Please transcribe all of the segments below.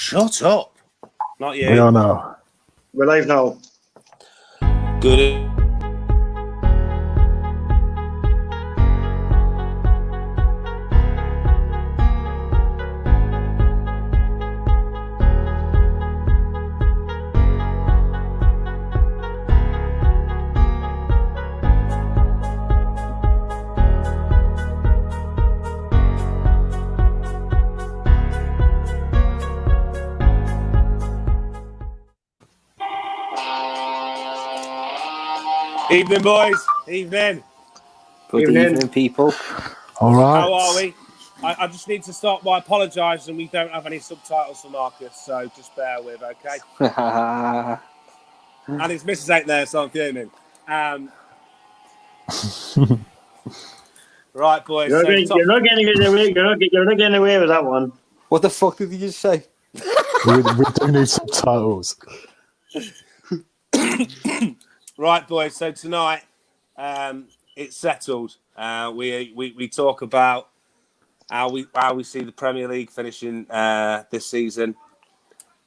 Shut up. Not you. We are now. We're live now. Good. Evening, boys. Evening. Good evening, people. All right. How are we? I just need to start by apologising. We don't have any subtitles for Marcus, so just bear with, okay? And his missus ain't there, so I'm fuming. Right, boys. You're not getting away with that one. What the fuck did you just say? we do need subtitles. Right, boys. So tonight, it's settled. We talk about how we see the Premier League finishing this season.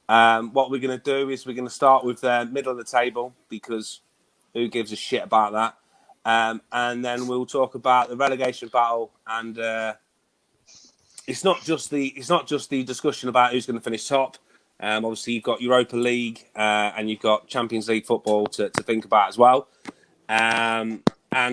What we're going to do is we're going to start with the middle of the table because who gives a shit about that? And then we'll talk about the relegation battle, and it's not just the discussion about who's going to finish top. Obviously, you've got Europa League and you've got Champions League football to think about as well. And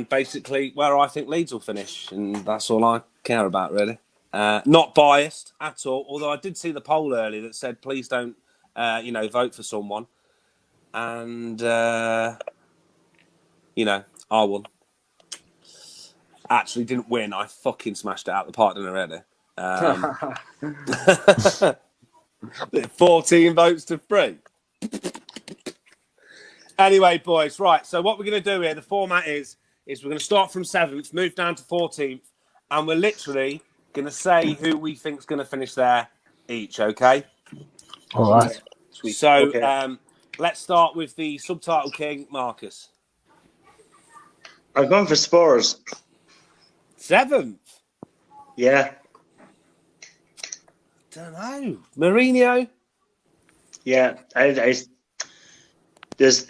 basically, where I think Leeds will finish, and that's all I care about, really. Not biased at all, although I did see the poll earlier that said, please don't, vote for someone. And, I won. Actually didn't win. I fucking smashed it out the park, didn't I, really? 14 votes to 3. Anyway, boys, right. So what we're going to do here, the format is we're going to start from 7th, move down to 14th, and we're literally going to say who we think's going to finish there each, okay? All right. Sweet. So Okay. let's start with the subtitle king, Marcus. I've gone for Spurs. 7th? Yeah. Don't know. Mourinho? Yeah. There's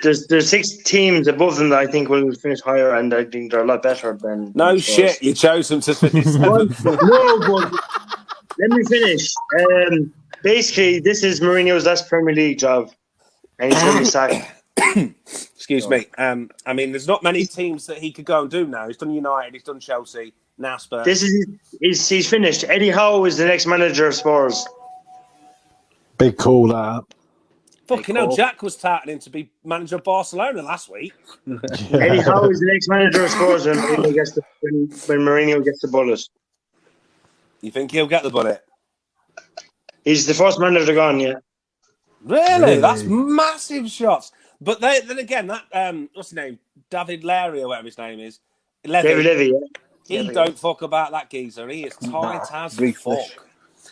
6 teams above them that I think will finish higher, and I think they're a lot better than. No than Spurs. shit, you chose them to finish 7th. No, but let me finish. Basically, this is Mourinho's last Premier League job, and he's going to be sacked. Excuse me. I mean, there's not many teams that he could go and do now. He's done United, he's done Chelsea, now Spurs. He's finished. Eddie Howe is the next manager of Spurs. Big call that. Fucking hell, Jack was touting him to be manager of Barcelona last week. Eddie Howe is the next manager of Spurs when Mourinho gets the bullet. You think he'll get the bullet? He's the first manager gone, yeah. Really? That's massive shots. But then again, that what's his name? David Larry or whatever his name is. David Levy, yeah. He don't fuck about that geezer. He is tight as fuck.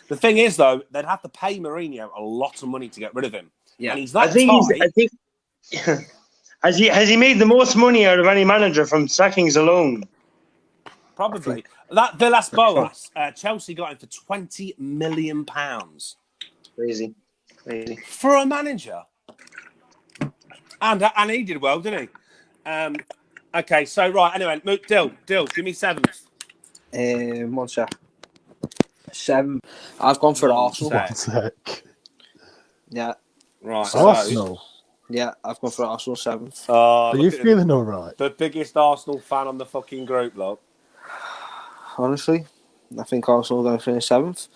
The thing is, though, they'd have to pay Mourinho a lot of money to get rid of him. Yeah. And he's that tight. Has he made the most money out of any manager from sackings alone? Probably. That Villas-Boas, Chelsea got him for £20 million. Crazy. For a manager. And he did well, didn't he? Okay, so right, anyway, Dill, give me 7th. 1 sec. 7. I've gone for Arsenal. 1 sec. Yeah. Right. Arsenal. Yeah, I've gone for Arsenal 7th. Are you feeling all right? The biggest Arsenal fan on the fucking group, look. Honestly, I think Arsenal are going to finish 7th.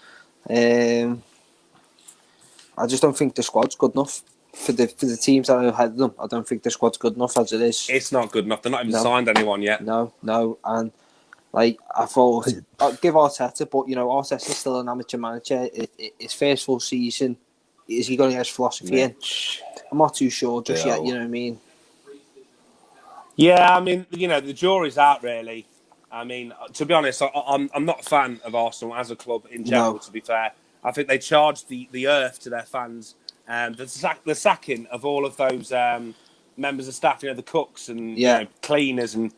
I just don't think the squad's good enough for the teams that are ahead of them. I don't think the squad's good enough as it is. It's not good enough. They're not even signed anyone yet. No, and I thought I'd give Arteta, but Arteta's still an amateur manager. His first full season, is he going to get his philosophy in? I'm not too sure just yet. You know what I mean? Yeah, I mean, the jury's out really. I mean, to be honest, I'm not a fan of Arsenal as a club in general. No. To be fair, I think they charged the earth to their fans. The sacking of all of those members of staff, the cooks and cleaners and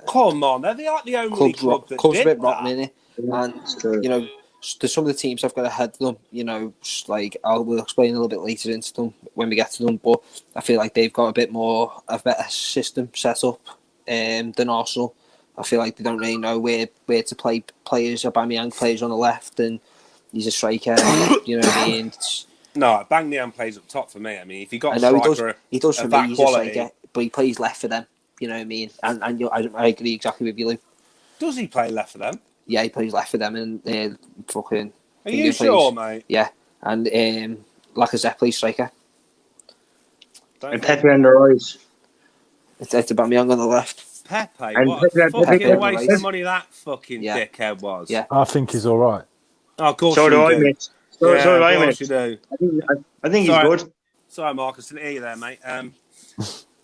come on, they're the only club that club's did a bit that. rotten, innit? And some of the teams I've got ahead of them. You know, like we'll explain a little bit later into them when we get to them. But I feel like they've got a better system set up than Arsenal. I feel like they don't really know where to play players. Aubameyang plays on the left, and he's a striker. You know what I mean? No, Aubameyang plays up top for me. I mean, if you got I a know striker, he does for of me. that He's quality, a striker, but he plays left for them. You know what I mean? And I agree exactly with you, Lou. does he play left for them? Yeah, he plays left for them, and fucking. Are you sure, mate? Yeah, and Lacazette plays striker. And Pepe on the right. It's Aubameyang on the left. Pepe, And what Pepe- a fucking Pepe- waste Pepe- of money that fucking Yeah. dickhead was. Yeah. I think he's all right. Oh, of course So you do I, do. mate. So do I, of mate. course you do. I think he's Sorry. good. Sorry, Marcus, didn't hear you there, mate.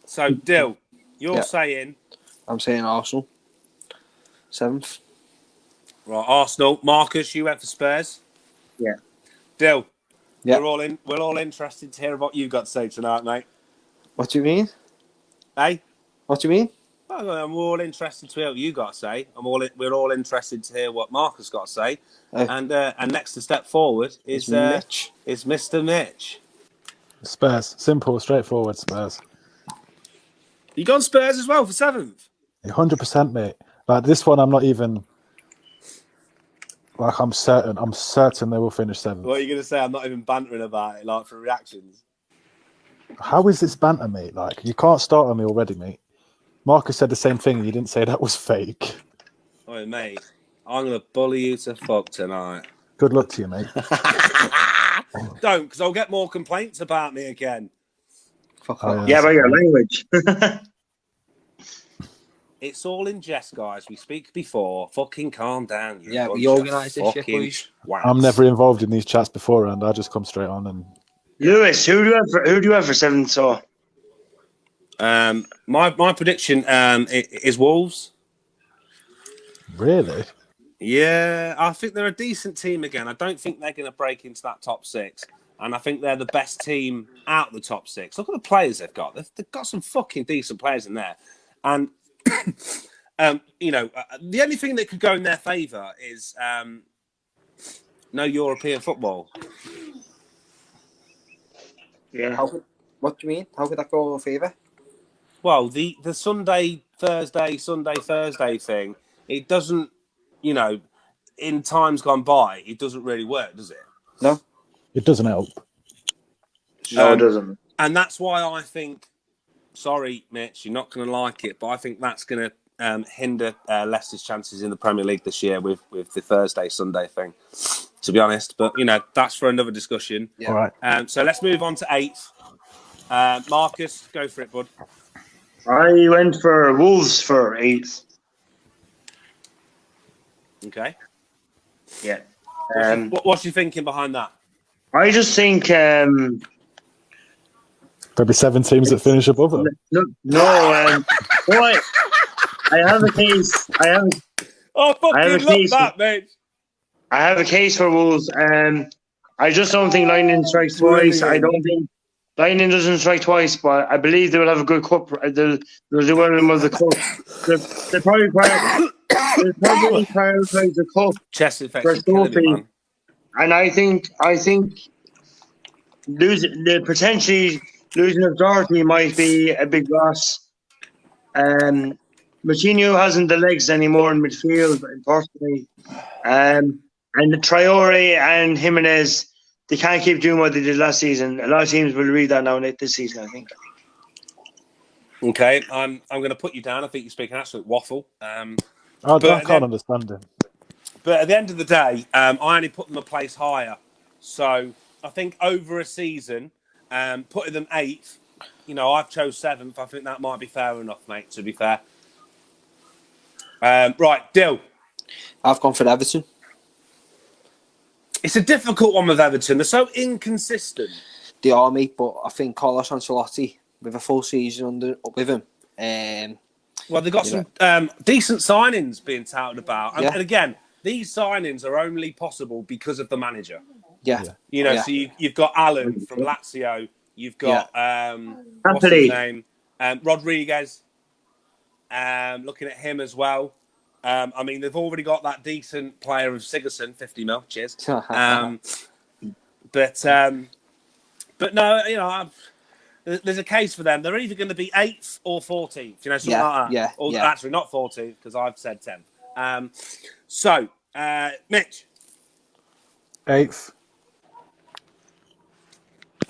So, Dill, you're Yeah. saying, I'm saying Arsenal. 7th. right, Arsenal. Marcus, you went for Spurs. Yeah. Dill, Yeah. we're all interested to hear what you've got to say tonight, mate. What do you mean? Hey? What do you mean? I'm all interested to hear what you got to say. We're all interested to hear what Marcus got to say. Oh. And next to step forward is Mitch. Is Mr. Mitch. Spurs. Simple, straightforward Spurs. You gone Spurs as well for 7th? 100%, mate. Like this one, I'm not even... Like, I'm certain they will finish 7th. What are you going to say? I'm not even bantering about it, like, for reactions. How is this banter, mate? Like, you can't start on me already, mate. Marcus said the same thing, and you didn't say that was fake. Oh, mate, I'm going to bully you to fuck tonight. Good luck to you, mate. Don't, because I'll get more complaints about me again. Fuck Oh, off. Yeah, but your language. It's all in jest, guys. We speak before. Fucking calm down. You Yeah, we bunch of organise this shit, fucking boys. wanks. I'm never involved in these chats beforehand. I just come straight on and... Lewis, who do you have for 7th? So My prediction is Wolves. Really? Yeah, I think they're a decent team again. I don't think they're going to break into that top 6. And I think they're the best team out of the top 6. Look at the players they've got. They've got some fucking decent players in there. And, the only thing that could go in their favour is no European football. yeah. What do you mean? How could that go in favour? Well, the Sunday, Thursday thing, it doesn't, in times gone by, it doesn't really work, does it? No. It doesn't help. No, it doesn't. And that's why I think, sorry, Mitch, you're not going to like it, but I think that's going to hinder Leicester's chances in the Premier League this year with the Thursday, Sunday thing, to be honest. But, that's for another discussion. Yeah. All right. So let's move on to 8th. Marcus, go for it, bud. I went for Wolves for 8th. Okay. Yeah. What's your thinking behind that? I just think There'll be 7 teams that finish above them. boy, I have a case. I have Oh, I have fucking a love case. that, mate. I have a case for Wolves. I just don't think Lightning strikes twice. I don't think Lightning doesn't strike twice, but I believe they will have a good cup. They'll do well in the cup. They'll probably prioritize the cup. Chest infection First killing me, trophy. man. And I think potentially losing of Doherty might be a big loss. Moutinho hasn't the legs anymore in midfield, unfortunately. And Traore and Jimenez, they can't keep doing what they did last season. A lot of teams will read that now this season, I think. Okay, I'm going to put you down. I think you're speaking absolute waffle. I But can't understand him. But at the end of the day, I only put them a place higher. So I think over a season, putting them 8th, I've chose 7th. I think that might be fair enough, mate, to be fair. Right, Dill. I've gone for Everton. It's a difficult one with Everton. They're so inconsistent. The army, but I think Carlos Ancelotti with a full season with him. Well, they've got some decent signings being touted about. And, Yeah. and again, these signings are only possible because of the manager. Yeah. So you've got Alan from Lazio. You've got what's his Napoli. name? Rodriguez. Looking at him as well. I mean, they've already got that decent player of Sigurdsson, 50 mil. Cheers. But no, you know, there's a case for them. They're either going to be 8th or 14th, you know, something like that. Yeah, Or yeah. actually not 14th because I've said 10th. So, Mitch. 8th.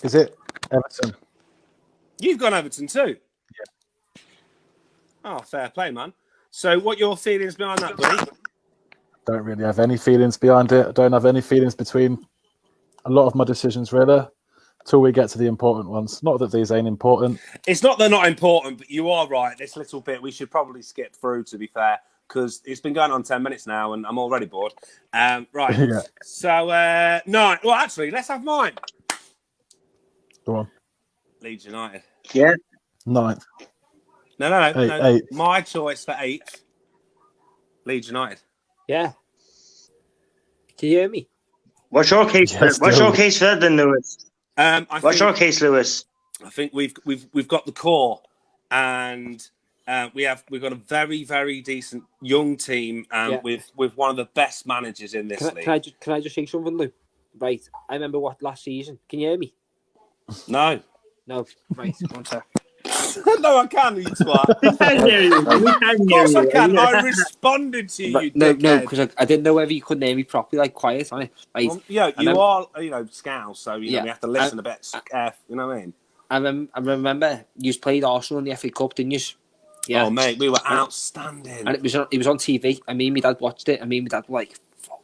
Is it Everton? You've gone Everton too. Yeah. Oh, fair play, man. So, what are your feelings behind that, buddy? Don't really have any feelings behind it. I don't have any feelings between a lot of my decisions, really, till we get to the important ones. Not that these ain't important. It's not they're not important, but you are right. This little bit we should probably skip through, to be fair, because it's been going on 10 minutes now and I'm already bored. Right. Yeah. So, no. Well, actually, let's have mine. Go on. Leeds United. Yeah. 9th. No. Eight. My choice for 8th. Leeds United. Yeah. Can you hear me? What's your case? Yes, What's do. your case for that then, Lewis? What's your case, Lewis? I think we've got the core, and we've got a very, very decent young team, with one of the best managers in this league. Can I just say something, Lou? Right. I remember last season. Can you hear me? No. No. Right. One sec. No, I can, you twat. We can hear you. We can Of hear course I you. can. I responded to you, Right, no, dickhead. because I didn't know whether you couldn't hear me properly, like quiet on it. Right. Well, yeah, you are, scouse, so you know Yeah. we have to listen a bit. You know what I mean? I remember you played Arsenal in the FA Cup, didn't you? Yeah. Oh, mate, we were outstanding. And it was on TV. I mean, my dad watched it. I mean, my dad was like, "Fuck,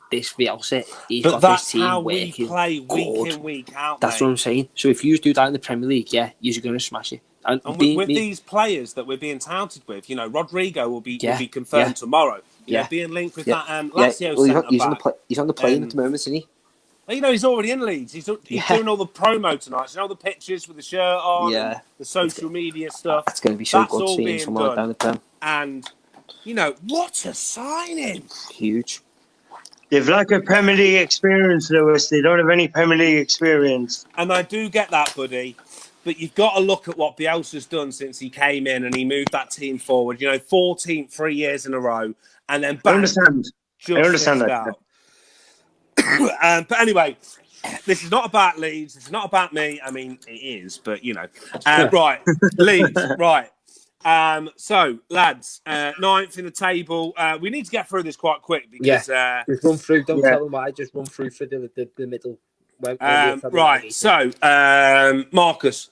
this Bielsa, he's But got that's this team how we working play week good." in, week out. That's mate. what I'm saying. So if you do that in the Premier League, yeah, you're going to smash it. And with these players that we're being touted with, Rodrigo will be confirmed tomorrow. Being linked with that Lazio centre-back. He's on the plane at the moment, isn't he? He's already in Leeds. He's doing all the promo tonight. All the pictures with the shirt on, and the social media stuff. It's going to be so That's good all seeing being someone like done. that in the And, what a signing. Huge. They've lack of Premier League experience, Lewis. They don't have any Premier League experience. And I do get that, buddy. But you've got to look at what Bielsa's done since he came in and he moved that team forward. 14th 3 years in a row. And then I understand. just I understand missed that. out. But anyway, this is not about Leeds. It's not about me. I mean, it is, but right. Leeds, right. So, lads, 9th in the table. We need to get through this quite quick because Just run through. Don't tell them why. Just run through for the middle. right. So, Marcus.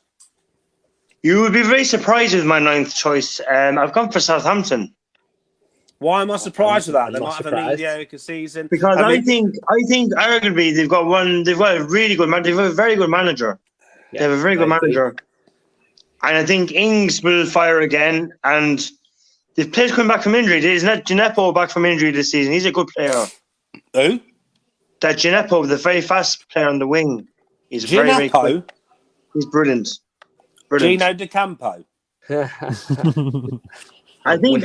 You would be very surprised with my 9th choice. I've gone for Southampton Why am I surprised with that? I'm They not might have a surprised. mediocre season. because I think arguably they've got a really good man. They've a very good manager. Yeah, They have a very good I agree. manager, and I think Ings will fire again. And the players coming back from injury. Isn't that Gineppo back from injury this season? He's a good player. Who? That Gineppo, the very fast player on the wing, he's very, very quick. Gineppo? He's brilliant. Gino De Campo. I think,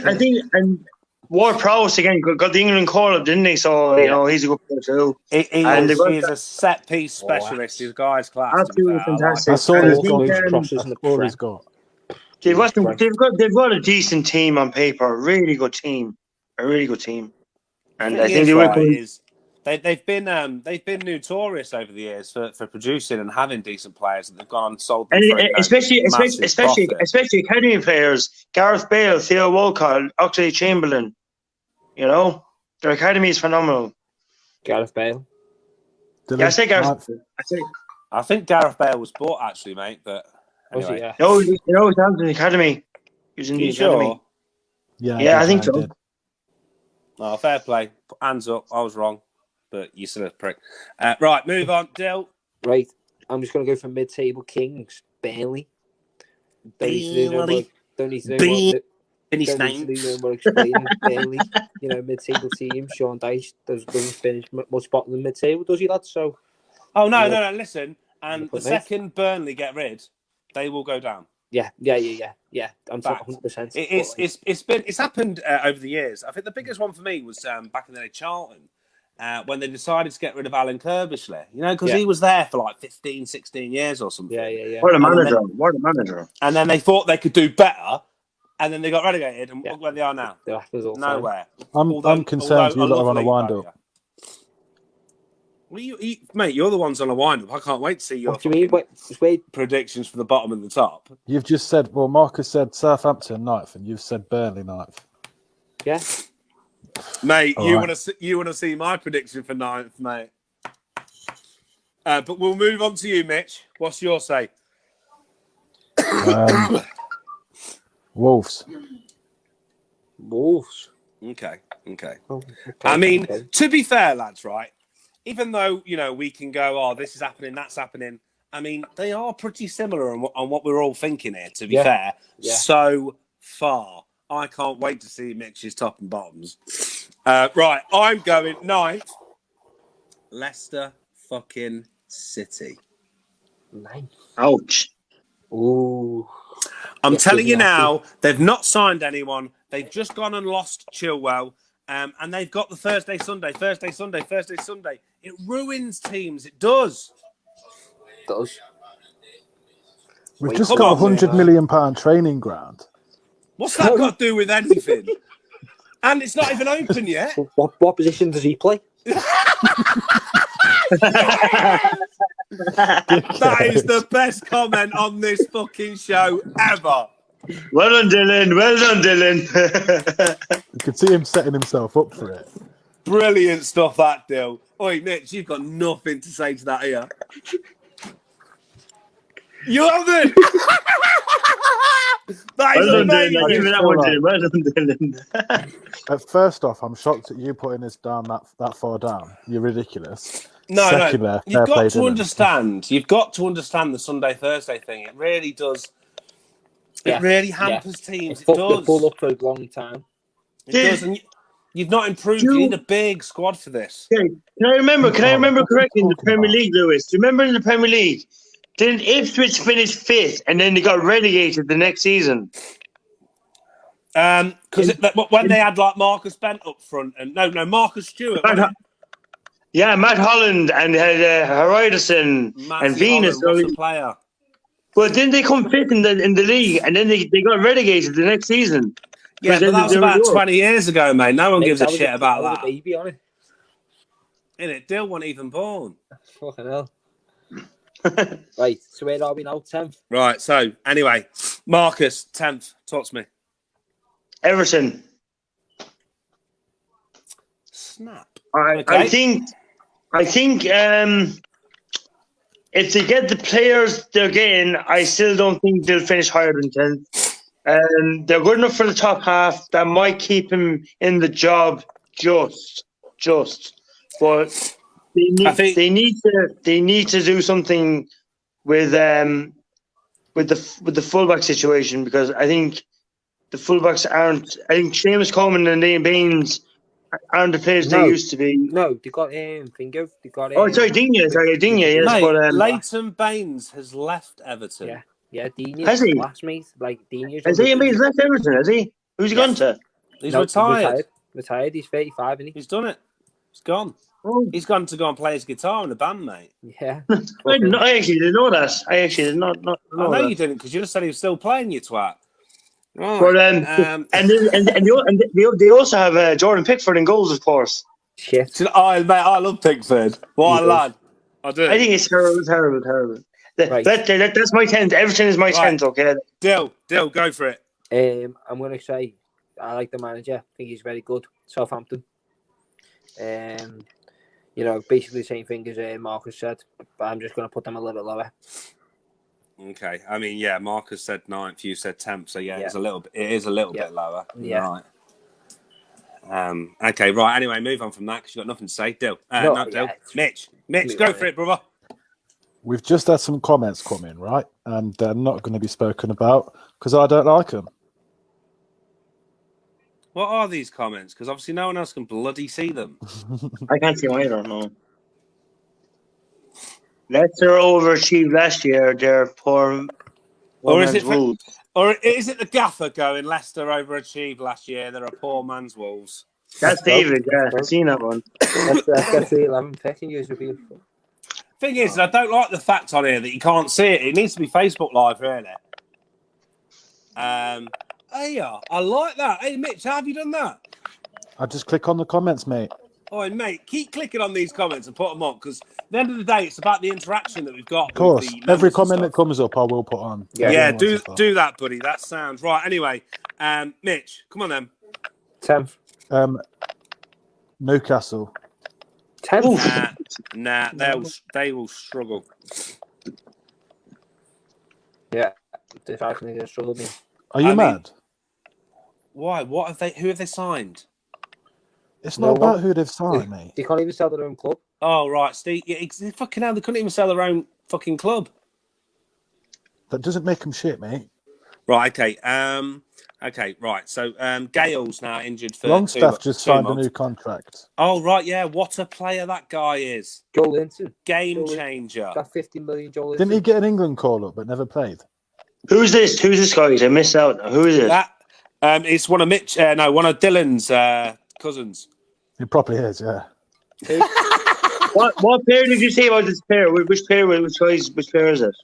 and Ward Prowse again got the England call up, didn't he? So he's a good player too. And they've got He's a set piece specialist. His guy's class. Absolutely fantastic. That's all And I he's think, got. crosses in the All prem. he's got. they've got a decent team on paper. A really good team. And I think they will. They've been notorious over the years for producing and having decent players, and they've gone and sold them. And for, especially massive academy players, Gareth Bale, Theo Walcott, Oxlade-Chamberlain. Their academy is phenomenal. Gareth Bale. I say Gareth. I think Gareth Bale was bought actually, mate. But Was anyway. he? Yeah. No, he's in the academy. He was in the You academy. sure? Yeah, I think so. did. Oh, fair play. Hands up. I was wrong, but you're still a prick. Right, move on. Dill. Right. I'm just going to go for mid-table kings. Burnley. Don't need to do no more. Don't need to do more. Any Don't need to do no more explaining. Burnley, mid-table team. Sean Dyche doesn't finish much bottom than mid-table, does he, lad? So. Oh no! Listen, and the Put second Burnley get rid, they will go down. Yeah. I'm Fact. 100%. It's happened over the years. I think the biggest one for me was back in the day, Charlton, when they decided to get rid of Alan Kirbishley. Because he was there for like 15, 16 years or something. Yeah. What a manager! What a manager! And then they thought they could do better, and then they got relegated, and Yeah. look where they are now. The Rathers all time. Nowhere. I'm concerned you lot are on a wind up. up. Well, mate, you're the ones on a wind up. I can't wait to see your What do you mean? Wait, predictions for the bottom and the top. You've just said, well, Marcus said Southampton 9th, and you've said Burnley 9th. yeah. Mate, All you right. want to see my prediction for 9th, mate. But we'll move on to you, Mitch. What's your say? Wolves. Wolves. Okay. Oh, okay. I mean, Okay. to be fair, lads, right? Even though, we can go, oh, this is happening, that's happening. I mean, they are pretty similar on what we're all thinking here, to be Yeah. fair. Yeah. So far. I can't wait to see Mitch's top and bottoms. Right, I'm going 9th. Leicester fucking City. Nice. Ouch. Ooh. I'm Yes, telling you exactly. now, they've not signed anyone. They've just gone and lost Chilwell. And they've got the Thursday, Sunday. It ruins teams. It does. Does. We've Wait, just come got on, £100 man. million training ground. What's that got to do with anything? And it's not even open yet. What position does he play? That is the best comment on this fucking show ever. Well done, Dylan. Well done, Dylan. You could see him setting himself up for it. Brilliant stuff, that deal. Oi, Mitch, you've got nothing to say to that here. You haven't. That is Well done, Dylan. amazing. I give you that one, Dylan. Well done, Dylan. First off, I'm shocked at you putting this down that far down. You're ridiculous. No, Second no. there, You've fair got play, to Dylan. understand. You've got to understand the Sunday Thursday thing. It really does. Yeah, It really yeah. hampers teams. It's It full does. up for a long time. It does. And you've not improved. You need a big squad for this. Okay. Can I remember correctly in the talking Premier about? League, Lewis? Do you remember in the Premier League? Didn't Ipswich finish 5th and then they got relegated the next season? Because when they had like Marcus Bent up front and no Marcus Stewart. wasn't it? Yeah, Matt Holland and had Heriderson and Matthew Venus. Holland, what's the player? Well, didn't they come 5th in the league and then they got relegated the next season? Yeah, but that was about 20 years ago, mate. No one Mate, gives a that was shit about that was a that. baby on it. Innit? Dill wasn't even born. Fucking hell. Right, so where are we now? 10th. Right, so anyway, Marcus, 10th. Talk to me. Everton. Snap. I Okay. think if they get the players they're getting, I still don't think they'll finish higher than 10th. They're good enough for the top half. That might keep him in the job just. But they need to do something with the fullback situation, because I think the fullbacks aren't. I think Seamus Coleman and Liam Baines aren't the players they used to be. No, they got finger. They got Digne, yes, Mate, but Leighton Baines has left Everton. Yeah, Digne. Has he? Last mate, like Digne. has Liam Baines left Everton? Has he? Who's he gone to? He's retired. Retired. He's 35, isn't he? He's done it. He's gone. Oh. He's gone to go and play his guitar in a band, mate. Yeah. I actually didn't know that. I actually did not know I know that. you didn't, because you just said he was still playing, you twat. Right. But and they also have Jordan Pickford in goals, of course. Shit. Mate, I love Pickford. What a lad. I do. I think it's terrible. Right. That's my 10th. Everton is my 10th. Okay. Dill, go for it. I'm going to say I like the manager. I think he's very good. Southampton. Basically the same thing as Marcus said, but I'm just going to put them a little bit lower. Okay. I mean, yeah, Marcus said 9th, you said 10th, so yeah, Yeah. it is a little bit lower. Yeah. Right. Okay, right. Anyway, move on from that because you've got nothing to say. Dill. No, Not Dill. yeah. Mitch, Move go on, for it, brother. We've just had some comments come in, right? And they're not going to be spoken about because I don't like them. What are these comments? Because obviously no one else can bloody see them. I can't see them either. No. Leicester overachieved last year. They're poor. Or is it Wolves. Or is it the gaffer going, Leicester overachieved last year, they're a poor man's Wolves? That's David. Yeah, I've seen that one. That's the 11th pick and use review. Thing is, I don't like the fact on here that you can't see it. It needs to be Facebook Live, really. Hey, I like that. Hey, Mitch, how have you done that? I just click on the comments, mate. Oh, mate, keep clicking on these comments and put them on, because at the end of the day, it's about the interaction that we've got. Of course, with the every members and comment that stuff. comes up, I will put on. Yeah, do that, buddy. That sounds right. Anyway, Mitch, come on then. 10th. Newcastle. 10th. Nah, they will struggle. Yeah, they're actually going to struggle. Are you mad? Why? What have they? Who have they signed? It's not about who they've signed, mate. They can't even sell their own club. Oh, right, Steve. Yeah, fucking hell, they couldn't even sell their own fucking club. That doesn't make them shit, mate. Right. Okay. Okay. Right. So, Gale's now injured for Longstaff just signed months. a new contract. Oh, right. Yeah. What a player that guy is. Joe Linton. Game changer. That 50 million Joe Linton. Didn't he get an England call up but never played? Who's this? Who's this guy? I missed out. Who is it? That it's one of one of Dylan's cousins. He probably is, yeah. What player did you say about this player? Which player? Which player is it?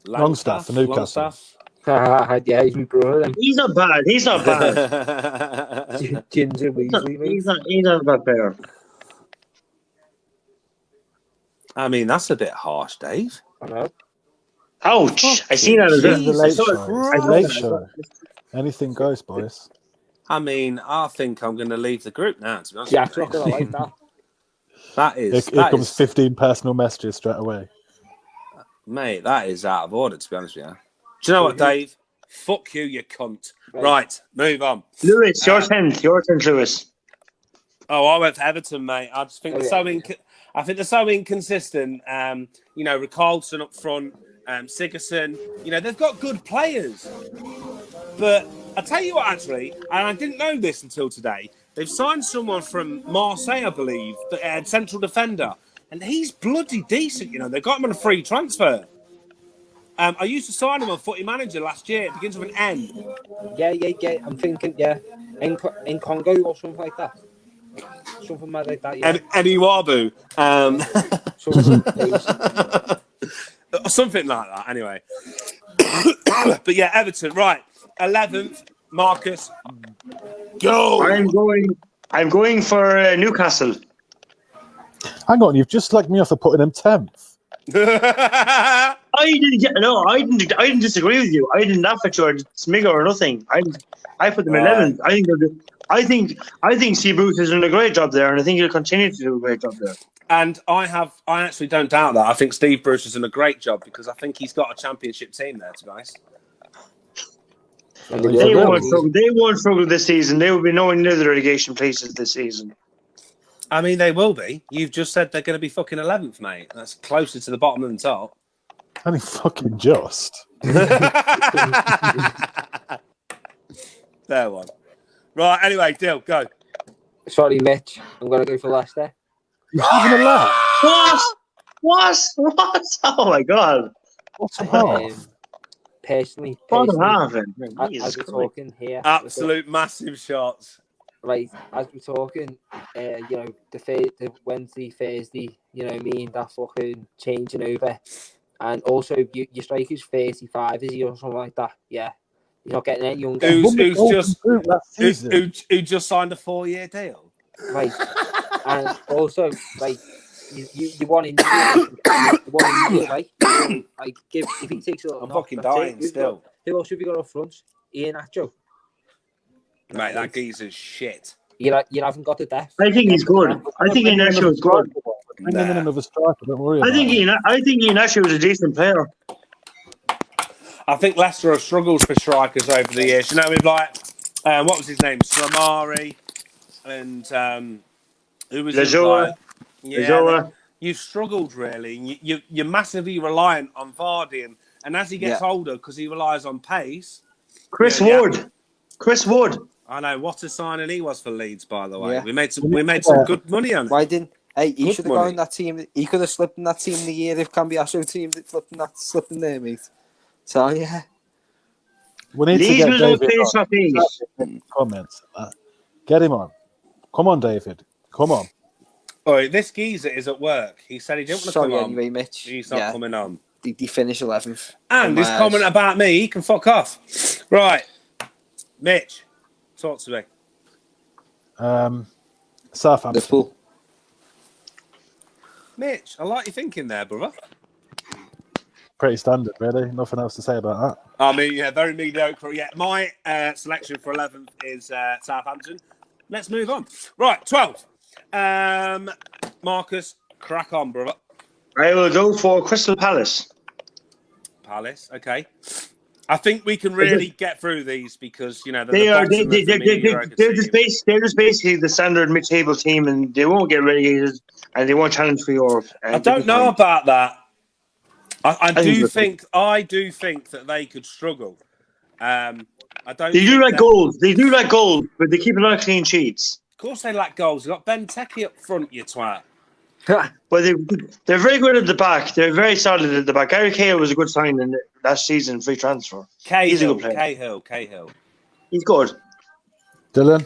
Longstaff for Newcastle. Longstaff. Yeah, he's my brother. Then. He's not bad. He's not bad. Ginger Weasley, mate. He's not a bad player. I mean, that's a bit harsh, Dave. I know. Ouch! I seen that as well. The late I saw it. show. I It's saw the late it. show. Anything goes, boys. I mean, I think I'm going to leave the group now, to be honest. Yeah, with you, it's not going to like that. That is. Here comes 15 personal messages straight away. Mate, that is out of order, to be honest with you. Do you know what, Dave? Fuck you, you cunt. Right, move on. Lewis, your 10th. Your 10th, Lewis. Oh, I went for Everton, mate. I just think I think they're so inconsistent. You know, Richarlison up front, Sigurdsson. You know, they've got good players. But I tell you what, actually, and I didn't know this until today, they've signed someone from Marseille, I believe, the central defender, and he's bloody decent. You know, they got him on a free transfer. I used to sign him on Footy Manager last year. It begins with an N. Yeah. I'm thinking, in Congo or something like that. Something like that, yeah. Eniwabu. Something Something like that, anyway. But yeah, Everton, right. 11th, Marcus. Go! I'm going for Newcastle. Hang on, you've just slagged me off for putting him 10th. I didn't disagree with you. I didn't laugh at your smigger or nothing. I put them 11th. I think Steve Bruce is doing a great job there, and I think he'll continue to do a great job there. And I actually don't doubt that. I think Steve Bruce has done a great job because I think he's got a championship team there, to be honest. They won't struggle this season. They will be nowhere near the relegation places this season. I mean, they will be. You've just said they're going to be fucking 11th, mate. That's closer to the bottom than the top. I mean, fucking just. There one. Right, anyway, Dill, go. Sorry, Mitch. I'm going to go for Leicester. You're having a laugh. What? Oh my God! What's a half? Personally, Bottom half. as we're talking here, Absolute massive shots. right, as we're talking, you know, the Wednesday, Thursday, you know what I mean, that fucking changing over. And also, your striker's 35, is he, or something like that? Yeah. He's not getting any younger. Who just signed a 4-year deal? Right. And also, like, you want in right? Like, if he takes a little I'm knock, fucking that's dying it. still. Who else have you got up front? Ian Acho. Mate, that geezer's shit. You haven't got the depth. I think he's good. I think Inacio is good. Bring him in another striker. Don't worry about I think Inacio is a decent player. I think Leicester have struggled for strikers over the years. You know, with like, what was his name? Slamari and who was Lajoa. Yeah, you've struggled really. You're massively reliant on Vardy, and as he gets older, because he relies on pace. Chris Wood. I know what a signing he was for Leeds, by the way. Yeah. We made some good money on it. Why didn't? Hey, he Good should have gone money. in that team. He could have slipped in that team the year if Cambiasso team slipped in there, mate. So yeah. We need Leeds to was get David okay, on. Comments. Get him on. Come on, David. Come on. Oh, this geezer is at work. He said he didn't want to Sorry come anyway, on. Mitch. He's not coming on. They finish 11th. And his comment about me, he can fuck off. Right. Mitch, talk to me. Southampton. Liverpool. Mitch, I like your thinking there, brother. Pretty standard, really. Nothing else to say about that. I mean, yeah, very mediocre. Yeah, my selection for 11th is Southampton. Let's move on. Right, 12. Marcus, crack on, brother. I will go for Crystal Palace. Palace, okay. I think we can really get through these because, you know, They're they're just basically the standard mid-table team, and they won't get relegated, and they won't challenge for Europe. I don't know about that. I do think that they could struggle. I don't. They do like goals. They do like goals, but they keep a lot of clean sheets. Of course, they lack goals. They've got Ben Teke up front, you twat. But they're very good at the back. They're very solid at the back. Gary Cahill was a good sign in last season, free transfer. He's a good player. Cahill. He's good. Dylan?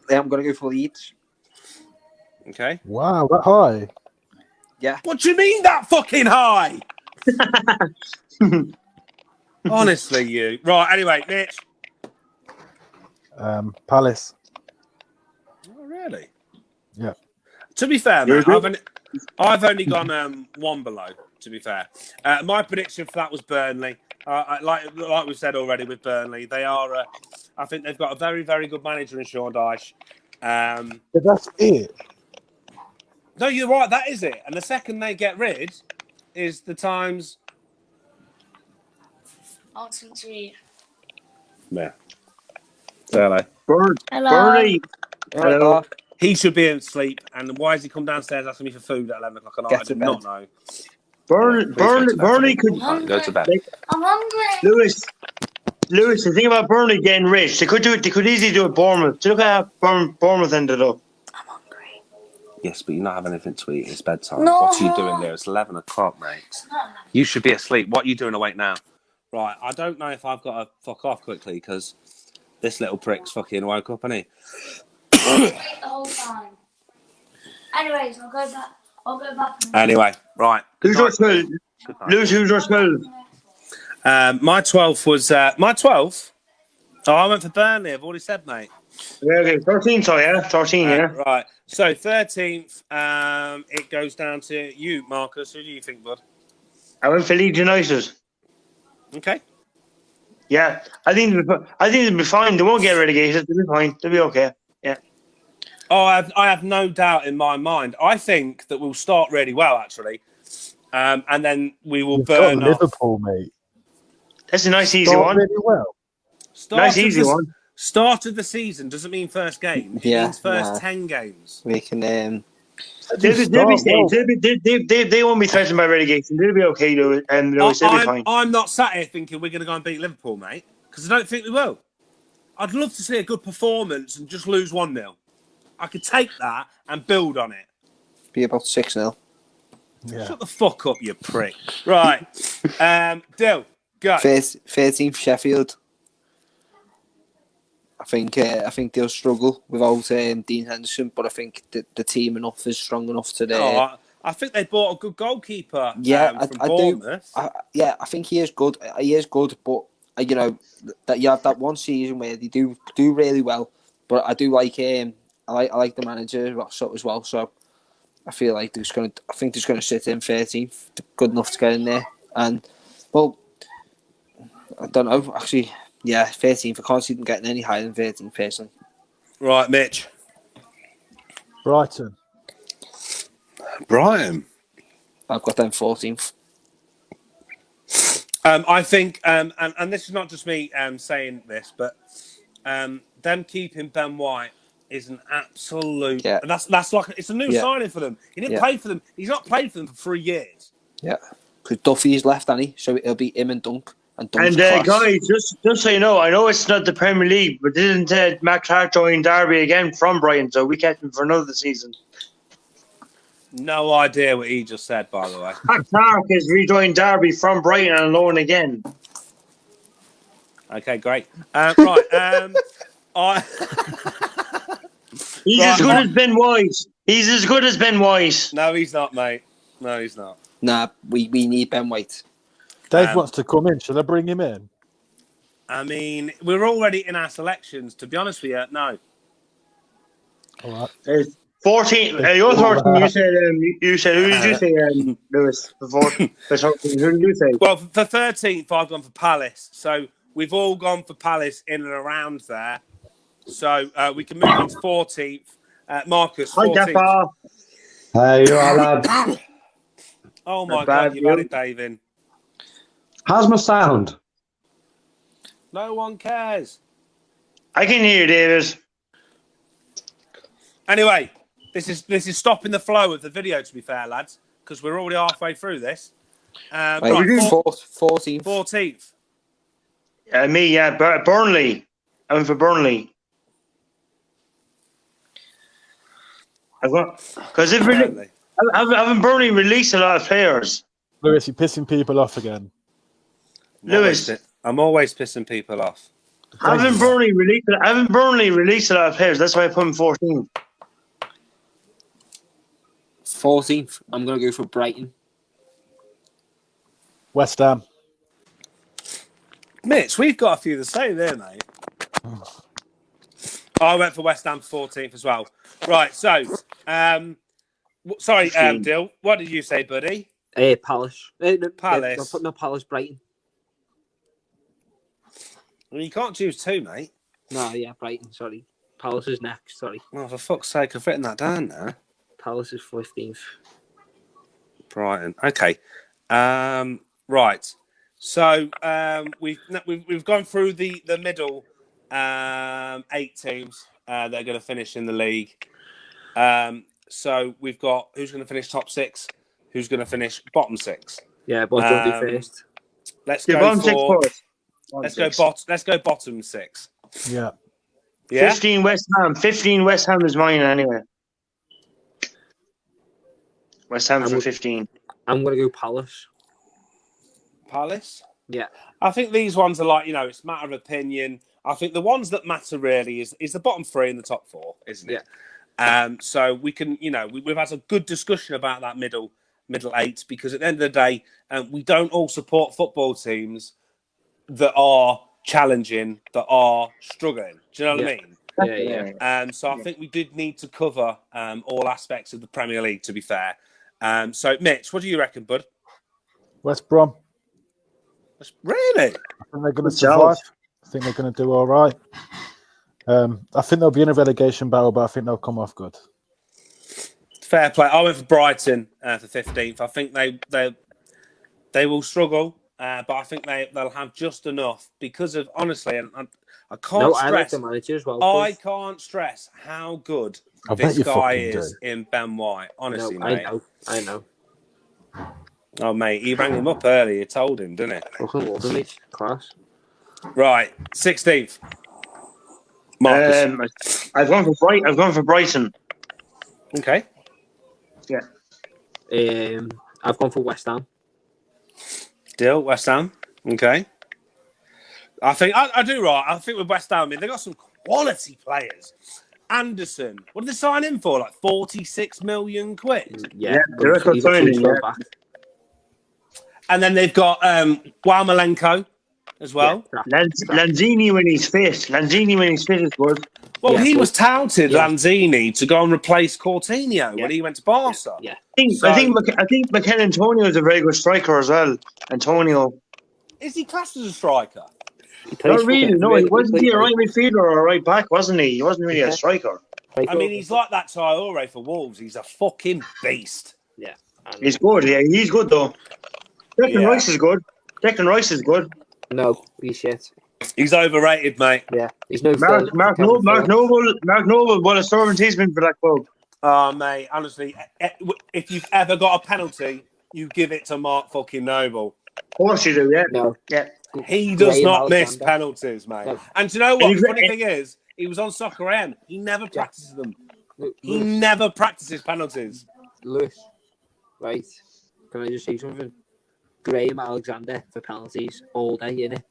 I'm going to go for Leeds. Okay. Wow, that high. Yeah. What do you mean that fucking high? Honestly, you. Right, anyway, Mitch. Palace. Oh, really? Yeah. To be fair, mate, I've only gone one below, to be fair. My prediction for that was Burnley. Like we've said already with Burnley, they are, I think they've got a very, very good manager in Sean Dyche. But that's it. No, you're right, that is it. And the second they get rid is the times... I'll speak to you. Yeah. Say hello. Hello. Burnley. Hello. He should be asleep. And why has he come downstairs asking me for food at 11 o'clock at night? I did not know. Burnley could go to bed. I'm hungry. Lewis, the thing about Burnley getting rich, they could easily do it Bournemouth. Look at how Bournemouth ended up. I'm hungry. Yes, but you're not having anything to eat. It's bedtime. No. What are you doing there? It's 11 o'clock, mate. You should be asleep. What are you doing awake now? Right, I don't know if I've got to fuck off quickly because this little prick's fucking woke up, hasn't he? The whole time. Anyways, I'll go back. Anyway, right. Who's your 12? Lewis, who's your 12? My 12th was... my 12th? Oh, I went for Burnley. I've already said, mate. Yeah, okay. 13, so yeah. 13, yeah. Right. So, 13th, it goes down to you, Marcus. Who do you think, bud? I went for Leeds United. Okay. Yeah, I think they'll be fine. They won't get relegated. They'll be fine. They'll be okay. Yeah. Oh, I have no doubt in my mind. I think that we'll start really well, actually, and then we will burn off. Liverpool, mate. That's a nice, easy one. Really well. Nice, easy one. Start of the season doesn't mean first game. It means first 10 games. We can. They'll be safe. They won't be threatened by relegation. They'll be okay, Lewis. They'll be fine. I'm not sat here thinking we're going to go and beat Liverpool, mate, because I don't think we will. I'd love to see a good performance and just lose 1-0. I could take that and build on it. Be about 6-0. Yeah. Shut the fuck up, you prick. Right. Dill, go. 13th Sheffield. I think they'll struggle without Dean Henderson, but I think the team is strong enough today. I think they bought a good goalkeeper. Yeah, from I Bournemouth. do. I think he is good. He is good, but you know that you have that one season where they do really well. But I do like him. I like the manager as well. So I feel like they're going to sit in 13th, good enough to get in there. And well, I don't know actually. Yeah, 13th. I can't see them getting any higher than 13th personally. Right, Mitch. Brighton. I've got them 14th. I think, and this is not just me saying this, but them keeping Ben White is an absolute. Yeah. And that's like it's a new signing for them. He didn't play for them. He's not played for them for 3 years. Yeah, because Duffy's left, hasn't he? So it'll be him and Dunk. And guys, just so you know, I know it's not the Premier League, but didn't Matt Clark join Derby again from Brighton? So we kept him for another season. No idea what he just said, by the way. Matt Clark has rejoined Derby from Brighton on loan again. Okay, great. Right. He's as good as Ben White. He's as good as Ben White. No, he's not, mate. No, he's not. Nah, we need Ben White. Dave wants to come in. Should I bring him in? I mean, we're already in our selections. To be honest with you, no. All right. It's 14. Your 13. You said. You said. Who did you say, Lewis? Before the 13. Who did you say? Well, for 13th, I've gone for Palace. So we've all gone for Palace in and around there. So we can move on to 14th. Marcus, Hi, 14th. Gaffer. Hey, you all lad. Oh my Not God, bad, you've had you. it, David. How's my sound? No one cares. I can hear you, David. Anyway, this is stopping the flow of the video, to be fair, lads, because we're already halfway through this. Right, Right, 14th. 14th. Me, yeah. Burnley. I went for Burnley. Because if Burnley. haven't Burnley released a lot of players? Lewis, you're pissing people off again. Lewis. I'm always pissing people off. Haven't Burnley released a lot of players? That's why I put him 14th. 14th. I'm going to go for Brighton. West Ham. Mitch, we've got a few the same there, mate. I went for West Ham 14th as well. Right, so, sorry, Dill, what did you say, buddy? Palace. Palace. No, Palace, Brighton. Well, you can't choose two, mate. No, yeah, Brighton, sorry. Palace is next, sorry. Oh, for fuck's sake, I've written that down now. Palace is 15th. Brighton. Okay. Right. So we've gone through the middle 8 teams that are going to finish in the league. So we've got who's going to finish top 6, who's going to finish bottom 6. Yeah, but don't do first. Let's Yeah, go bottom six for. first. Let's go bottom 6. Yeah. Yeah. 15 West Ham. 15 West Ham is mine anyway. West Ham for 15. I'm going to go Palace. Palace. Yeah. I think these ones are like, it's a matter of opinion. I think the ones that matter really is the bottom 3 and the top 4, isn't it? Yeah. So we can, we've had a good discussion about that middle 8 because at the end of the day, we don't all support football teams that are challenging, that are struggling. Do you know what I mean? Yeah. So I think we did need to cover all aspects of the Premier League, to be fair. So, Mitch, what do you reckon, bud? West Brom. Really? I think they're going to survive. I think they're going to do all right. I think they'll be in a relegation battle, but I think they'll come off good. Fair play. I went for Brighton for 15th. I think they will struggle, but I think they'll have just enough because of, honestly, and I can't stress. I like the manager as well. I can't stress how good this guy is in Ben White. Honestly, mate. I know. Oh, mate, he rang him up early. You told him, didn't it? Fucking love him, mate. Class. Right, 16th. Marcus. I've gone for Brighton. Okay. Yeah. I've gone for West Ham. Still, West Ham. Okay. I think I do right. I think with West Ham, they've got some quality players. Anderson, what did they sign him for? Like 46 million quid? Yeah. They're a good signing, yeah. And then they've got Warmolenko as well. Yeah. Lanzini when he's fit. Is good. Well, he was touted, Lanzini, to go and replace Coutinho when he went to Barca. Yeah. I think Mikel Antonio is a very good striker as well. Antonio. Is he classed as a striker? Not really. No, wasn't he a right midfielder or a right back? Wasn't he? He wasn't really a striker. I mean, he's like that Traore for Wolves. He's a fucking beast. Yeah. He's good. Yeah, he's good though. Declan Rice is good. No, he's shit. He's overrated, mate. Yeah, he's no. Mark Noble, what a storm he's been for that club. Oh, mate, honestly, if you've ever got a penalty, you give it to Mark fucking Noble. Of course you do, yeah. No. Yeah. He does Graham not Alexander. miss penalties, mate. No. And do you know what? The funny thing is, he was on Soccer AM. He never practices them. He never practices penalties. Lewis, right? Can I just say something? Graham Alexander for penalties all day, innit?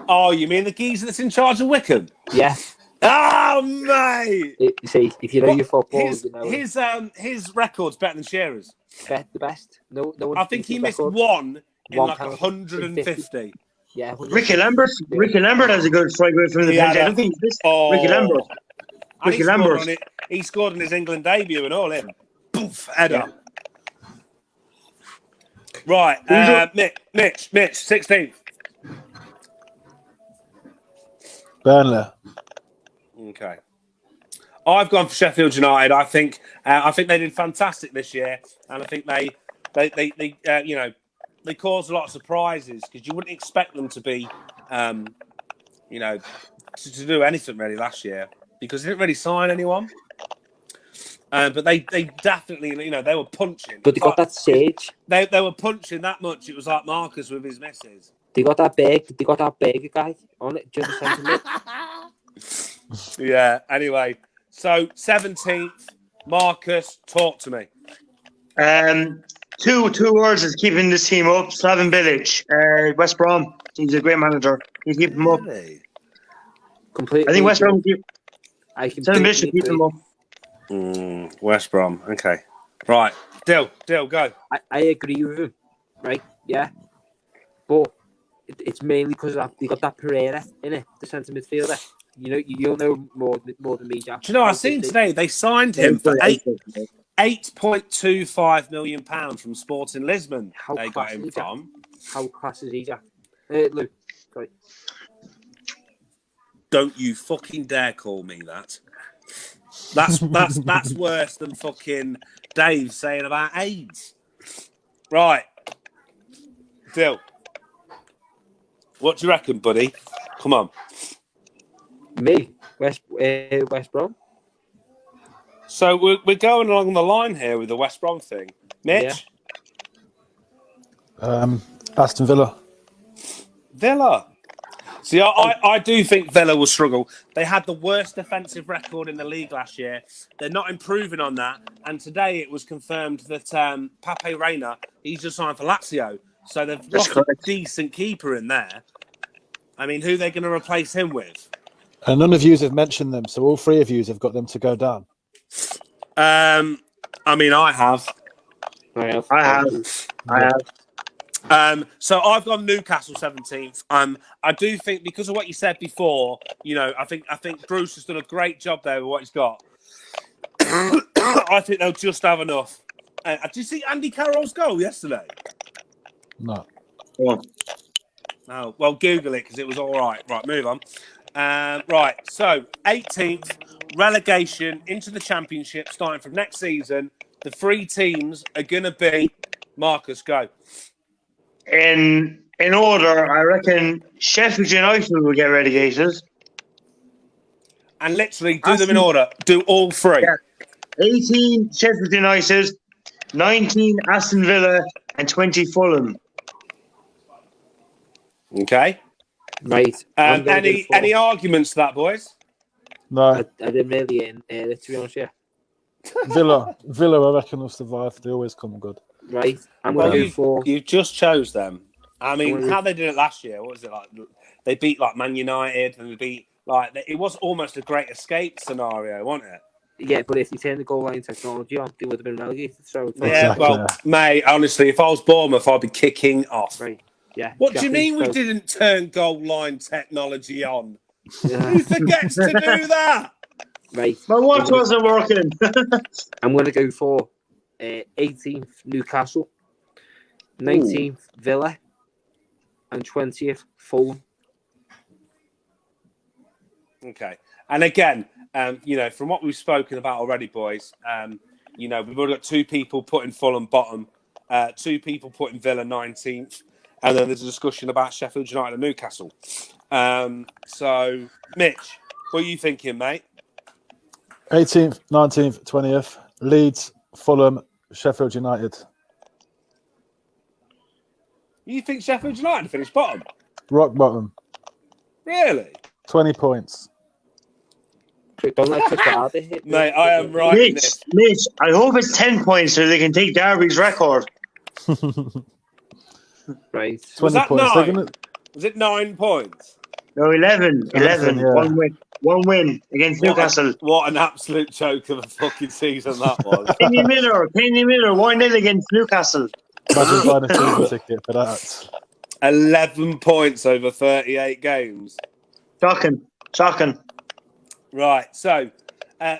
Oh, you mean the geezer that's in charge of Wickham? Yeah. Oh, mate! See, if you know your football, you know his record's better than Shearer's. the best. No one. I think he missed record. one in One like penalty. 150. Yeah, 100%. Ricky Lambert has a good strike rate from the Yeah, bench. I don't think he's missed Oh. Ricky Lambert. And Ricky Lambert. he scored on his England debut and all him. Poof, header. Right, Mitch, 16th. Burnley. Okay. I've gone for Sheffield United. I think they did fantastic this year, and I think they caused a lot of surprises because you wouldn't expect them to be, to do anything really last year because they didn't really sign anyone. But they definitely, they were punching. But they got that Sage. They were punching that much. It was like Marcus with his misses. They got that big guy on it. Do you understand? Yeah. Anyway, so 17th, Marcus, talk to me. Two words is keeping this team up. Slaven Bilic, West Brom. He's a great manager. He's keeping them up. Really? Completely. I think West Brom keep. Slaven Bilic should keep them up. West Brom. Okay. Right. Dill, go. I agree with him. Right? Yeah. But it's mainly because they got that Pereira in it, the centre midfielder. You'll know more than me, Jack. Do you know? I seen today they signed him for £8.25 million from Sporting Lisbon. How they got him from. How class is he, Jack? Luke, sorry. Don't you fucking dare call me that. That's worse than fucking Dave saying about AIDS. Right, Dill. What do you reckon, buddy? Come on. Me, West Brom. So we're going along the line here with the West Brom thing. Mitch? Yeah. Aston Villa. Villa. See, I do think Villa will struggle. They had the worst defensive record in the league last year. They're not improving on that. And today it was confirmed that Pape Reina, he's just signed for Lazio. So they've got a decent keeper in there. I mean, who are they going to replace him with? And none of you have mentioned them, so all three of you have got them to go down. I mean, I have. So I've gone Newcastle 17th. I do think because of what you said before, I think Bruce has done a great job there with what he's got. I think they'll just have enough. Did you see Andy Carroll's goal yesterday? No. No. Well, Google it because it was all right. Right, move on. Right, so 18th, relegation into the Championship starting from next season. The three teams are going to be... Marcus, go. In order, I reckon Sheffield United will get relegated. And literally do them in order. Do all three. Yeah. 18 Sheffield United, 19 Aston Villa, and 20 Fulham. Okay. Right. Any arguments to that, boys? No. I didn't really hear it, to be honest, yeah. Villa, I reckon, will survive. They always come good. Right. I'm going to go for... You just chose them. I mean, how they did it last year, what was it like? They beat, Man United, and they beat, it was almost a great escape scenario, wasn't it? Yeah, but if you turn the goal line technology on, they would have been relegated. So mate, honestly, if I was Bournemouth, I'd be kicking off. Right. Yeah. What do you mean we didn't turn goal line technology on? Yeah. Who forgets to do that? Right. My watch wasn't working. I'm going to go for 18th Newcastle, 19th Villa, and 20th Fulham. Okay. And again, from what we've spoken about already, boys, we've already got two people putting Fulham bottom, two people putting Villa 19th, and then there's a discussion about Sheffield United and Newcastle. So, Mitch, what are you thinking, mate? 18th, 19th, 20th, Leeds, Fulham, Sheffield United. You think Sheffield United finish bottom? Rock bottom. Really? 20 points. Don't let Picard hit. Mate, I am right. Mitch, I hope it's 10 points so they can take Derby's record. Right. Was that points. 9? Was it 9 points? No, 11. 11. Yeah. One win against Newcastle. What an absolute joke of a fucking season that was. Kenny Miller, 1-0 against Newcastle. Imagine buying a season ticket for that. 11 points over 38 games. Shocking. Right, so,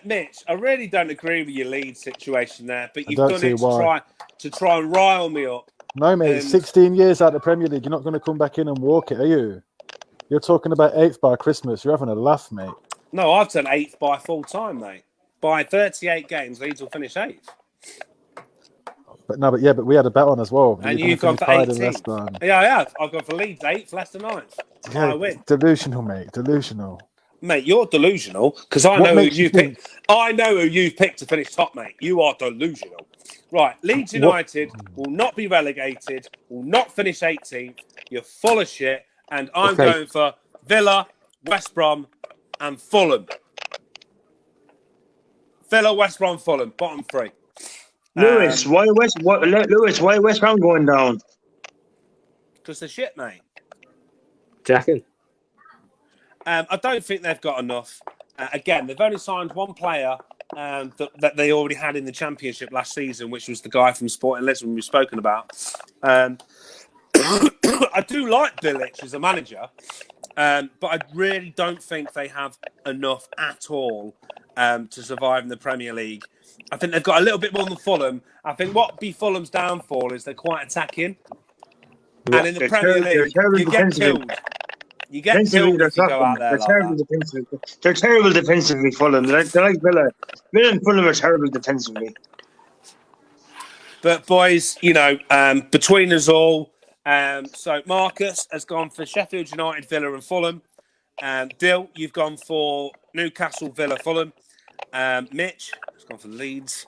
Mitch, I really don't agree with your lead situation there, but I you've don't done see it why. to try and rile me up. No, mate, And- 16 years out of the Premier League. You're not going to come back in and walk it, are you? You're talking about 8th by Christmas. You're having a laugh, mate. No, I've done 8th by full time, mate. By 38 games, Leeds will finish 8th. But we had a bet on as well. And You're you've gonna gone for finish higher than 18th. Leicester and- Yeah, I have. I've gone for Leeds 8th, Leicester 9th. I win. Delusional, mate. Delusional. Mate, you're delusional because I What know who makes you you think- picked. I know who you've picked to finish top, mate. You are delusional. Right, Leeds United will not be relegated, will not finish 18th. You're full of shit. And I'm Okay. going for Villa, West Brom, and Fulham. Villa, West Brom, Fulham, bottom 3. Lewis, why West Brom going down? Because they're shit, mate. Jacking. I don't think they've got enough. Again, they've only signed one player that they already had in the Championship last season, which was the guy from Sporting Lisbon we've spoken about. I do like Bilic as a manager, but I really don't think they have enough at all to survive in the Premier League. I think they've got a little bit more than Fulham. I think what be Fulham's downfall is they're quite attacking. And in the They're Premier terrible- League, they're terrible you get defensively. killed. You get Defensively, killed they're if you go shocking. out there They're like terrible that. defensively. They're terrible defensively, Fulham. They're like Villa. Villa and Fulham are terrible defensively. But boys, between us all, so Marcus has gone for Sheffield United, Villa and Fulham. Dill, you've gone for Newcastle, Villa, Fulham. Mitch has gone for Leeds,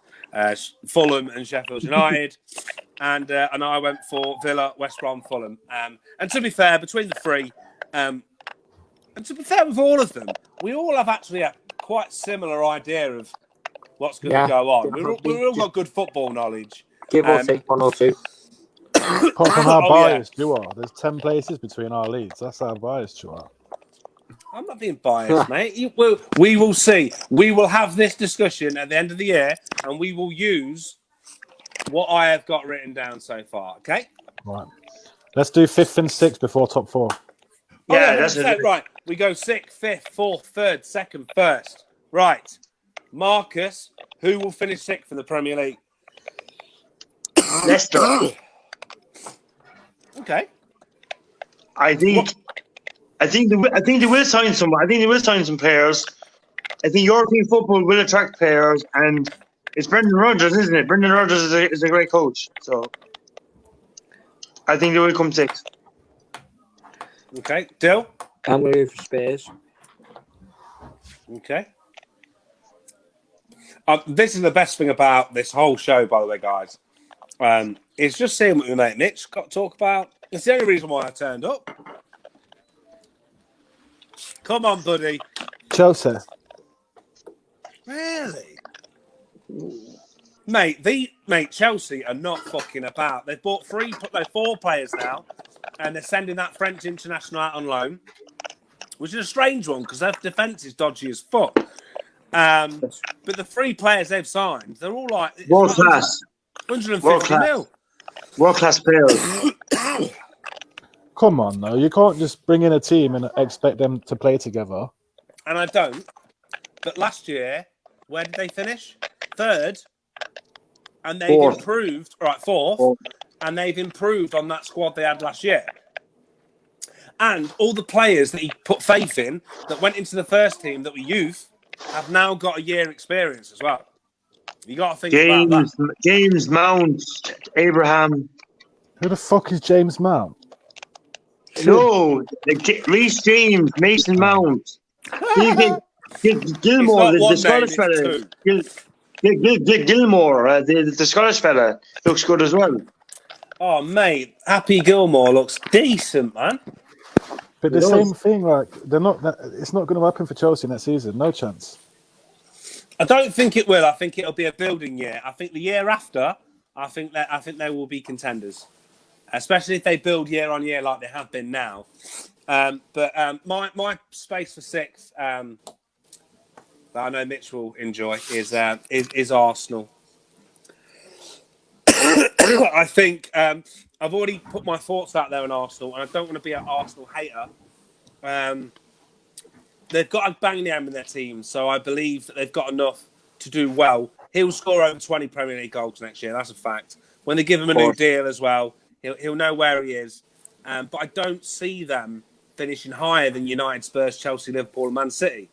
Fulham and Sheffield United. And I went for Villa, West Brom, Fulham. And to be fair, between the three, and to be fair with all of them, we all have actually a quite similar idea of what's going to go on. We've all got good football knowledge. Give or take 1 or 2. Apart from how Oh, biased you are, there's 10 places between our leads. That's how biased you are. I'm not being biased, mate. We will see. We will have this discussion at the end of the year, and we will use what I have got written down so far. Okay? Right. Let's do 5th and 6th before top 4. Yeah, that's it. right. We go 6th, 5th, 4th, 3rd, 2nd, 1st. Right. Marcus, who will finish 6th in the Premier League? Leicester. Okay. I think they will sign some. I think they will sign some players. I think European football will attract players, and it's Brendan Rodgers, isn't it? Brendan Rodgers is a great coach, so I think they will come 6th. Okay. Dill? I'm going to go for Spurs. Okay. This is the best thing about this whole show, by the way, guys. It's just seeing what my mate Mitch got to talk about. It's the only reason why I turned up. Come on, buddy. Chelsea. Really? Mate, Chelsea are not fucking about. They've bought 4 players now, and they're sending that French international out on loan, which is a strange one because their defence is dodgy as fuck. But the 3 players they've signed, they're all like World class. 150 mil. World class players. Come on, though. You can't just bring in a team and expect them to play together. And I don't. But last year, where did they finish? 3rd. And they've 4th. improved. All right, 4th. 4th. And they've improved on that squad they had last year. And all the players that he put faith in that went into the first team that were youth have now got a year experience as well. You got to think about that. James Mount, Abraham. Who the fuck is James Mount? No, Reece James, Mason Mount. Gilmore, the Scottish fella. Gilmore, the Scottish fella, looks good as well. Oh, mate, Happy Gilmore looks decent, man. But the same thing, like it's not going to happen for Chelsea next season. No chance. I don't think it will. I think it'll be a building year. I think the year after, I think they will be contenders, especially if they build year on year like they have been now. But my space for 6th that I know Mitch will enjoy is Arsenal. I think I've already put my thoughts out there on Arsenal, and I don't want to be an Arsenal hater. They've got a bang the in their team, so I believe that they've got enough to do well. He'll score over 20 Premier League goals next year. That's a fact. When they give him a new deal as well, he'll know where he is. But I don't see them finishing higher than United, Spurs, Chelsea, Liverpool, and Man City,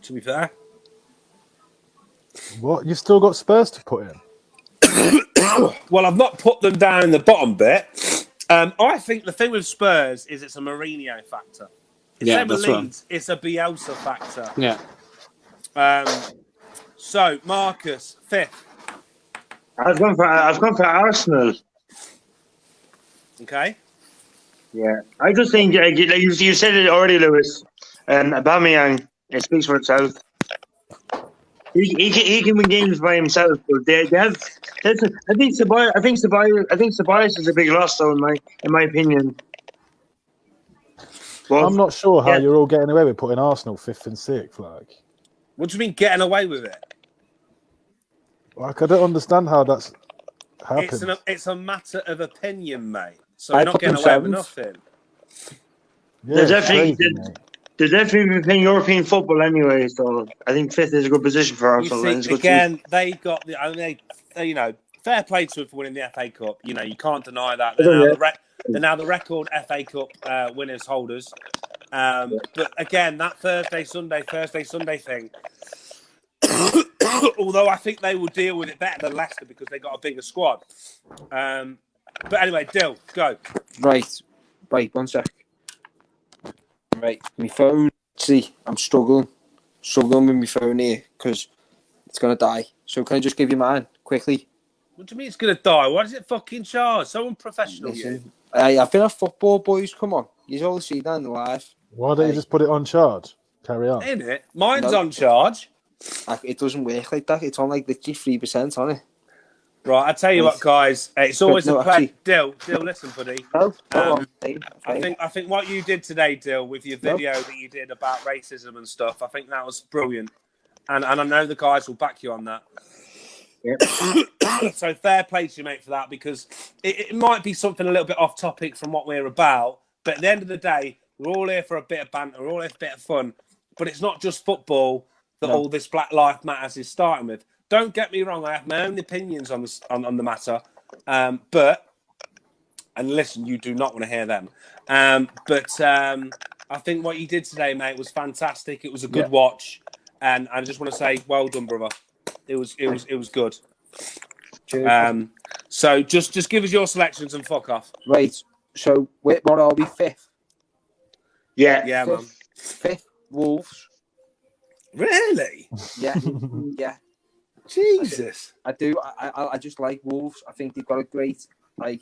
to be fair. What? You've still got Spurs to put in? Well, I've not put them down in the bottom bit. I think the thing with Spurs is it's a Mourinho factor. Same with Leeds, it's a Bielsa factor. Yeah. So, Marcus, 5th. I've gone for Arsenal. Okay. Yeah, I just think like you said it already, Lewis. Aubameyang, it speaks for itself. He can win games by himself, but they have. I think Ceballos is a big loss, though, in my opinion. Well, I'm not sure how you're all getting away with putting Arsenal 5th and 6th. What do you mean getting away with it? I don't understand how that's happened. It's a matter of opinion, mate. So we're not getting away with nothing. Yeah, they're definitely playing European football anyway, so I think 5th is a good position for Arsenal. You see, again, they got the. I mean, they fair play to them for winning the FA Cup. You can't deny that. They're now the record FA Cup winners holders. But again, that Thursday Sunday thing. Although I think they will deal with it better than Leicester because they got a bigger squad. But anyway, Dill, go. Right, 1 sec. Right, my phone. See, I'm struggling with my phone here because it's gonna die. So can I just give you mine quickly? What do you mean it's gonna die? Why does it fucking charge? So unprofessional. Listen, I've been at football, boys. Come on, you all see that in the live. Why don't you just put it on charge? Carry on. Ain't it? Mine's on charge. It doesn't work like that. It's on like literally 3% on it. Right, I tell you what, guys. It's always a pleasure. Dill, listen, buddy. I think what you did today, Dill, with your video that you did about racism and stuff, I think that was brilliant, and I know the guys will back you on that. Yep. So fair play to you, mate, for that, because it might be something a little bit off topic from what we're about, but at the end of the day, we're all here for a bit of banter, we're all here for a bit of fun, but it's not just football that all this Black Lives Matters is starting with. Don't get me wrong, I have my own opinions on the matter, but listen, you do not want to hear them. But I think what you did today, mate, was fantastic. It was a good watch, and I just want to say, well done, brother. It was good. Cheers. So just give us your selections and fuck off. Right. So what are we? 5th? Yeah, man. 5th, Wolves. Really? Yeah. Jesus. I do. I just like Wolves. I think they've got a great, like,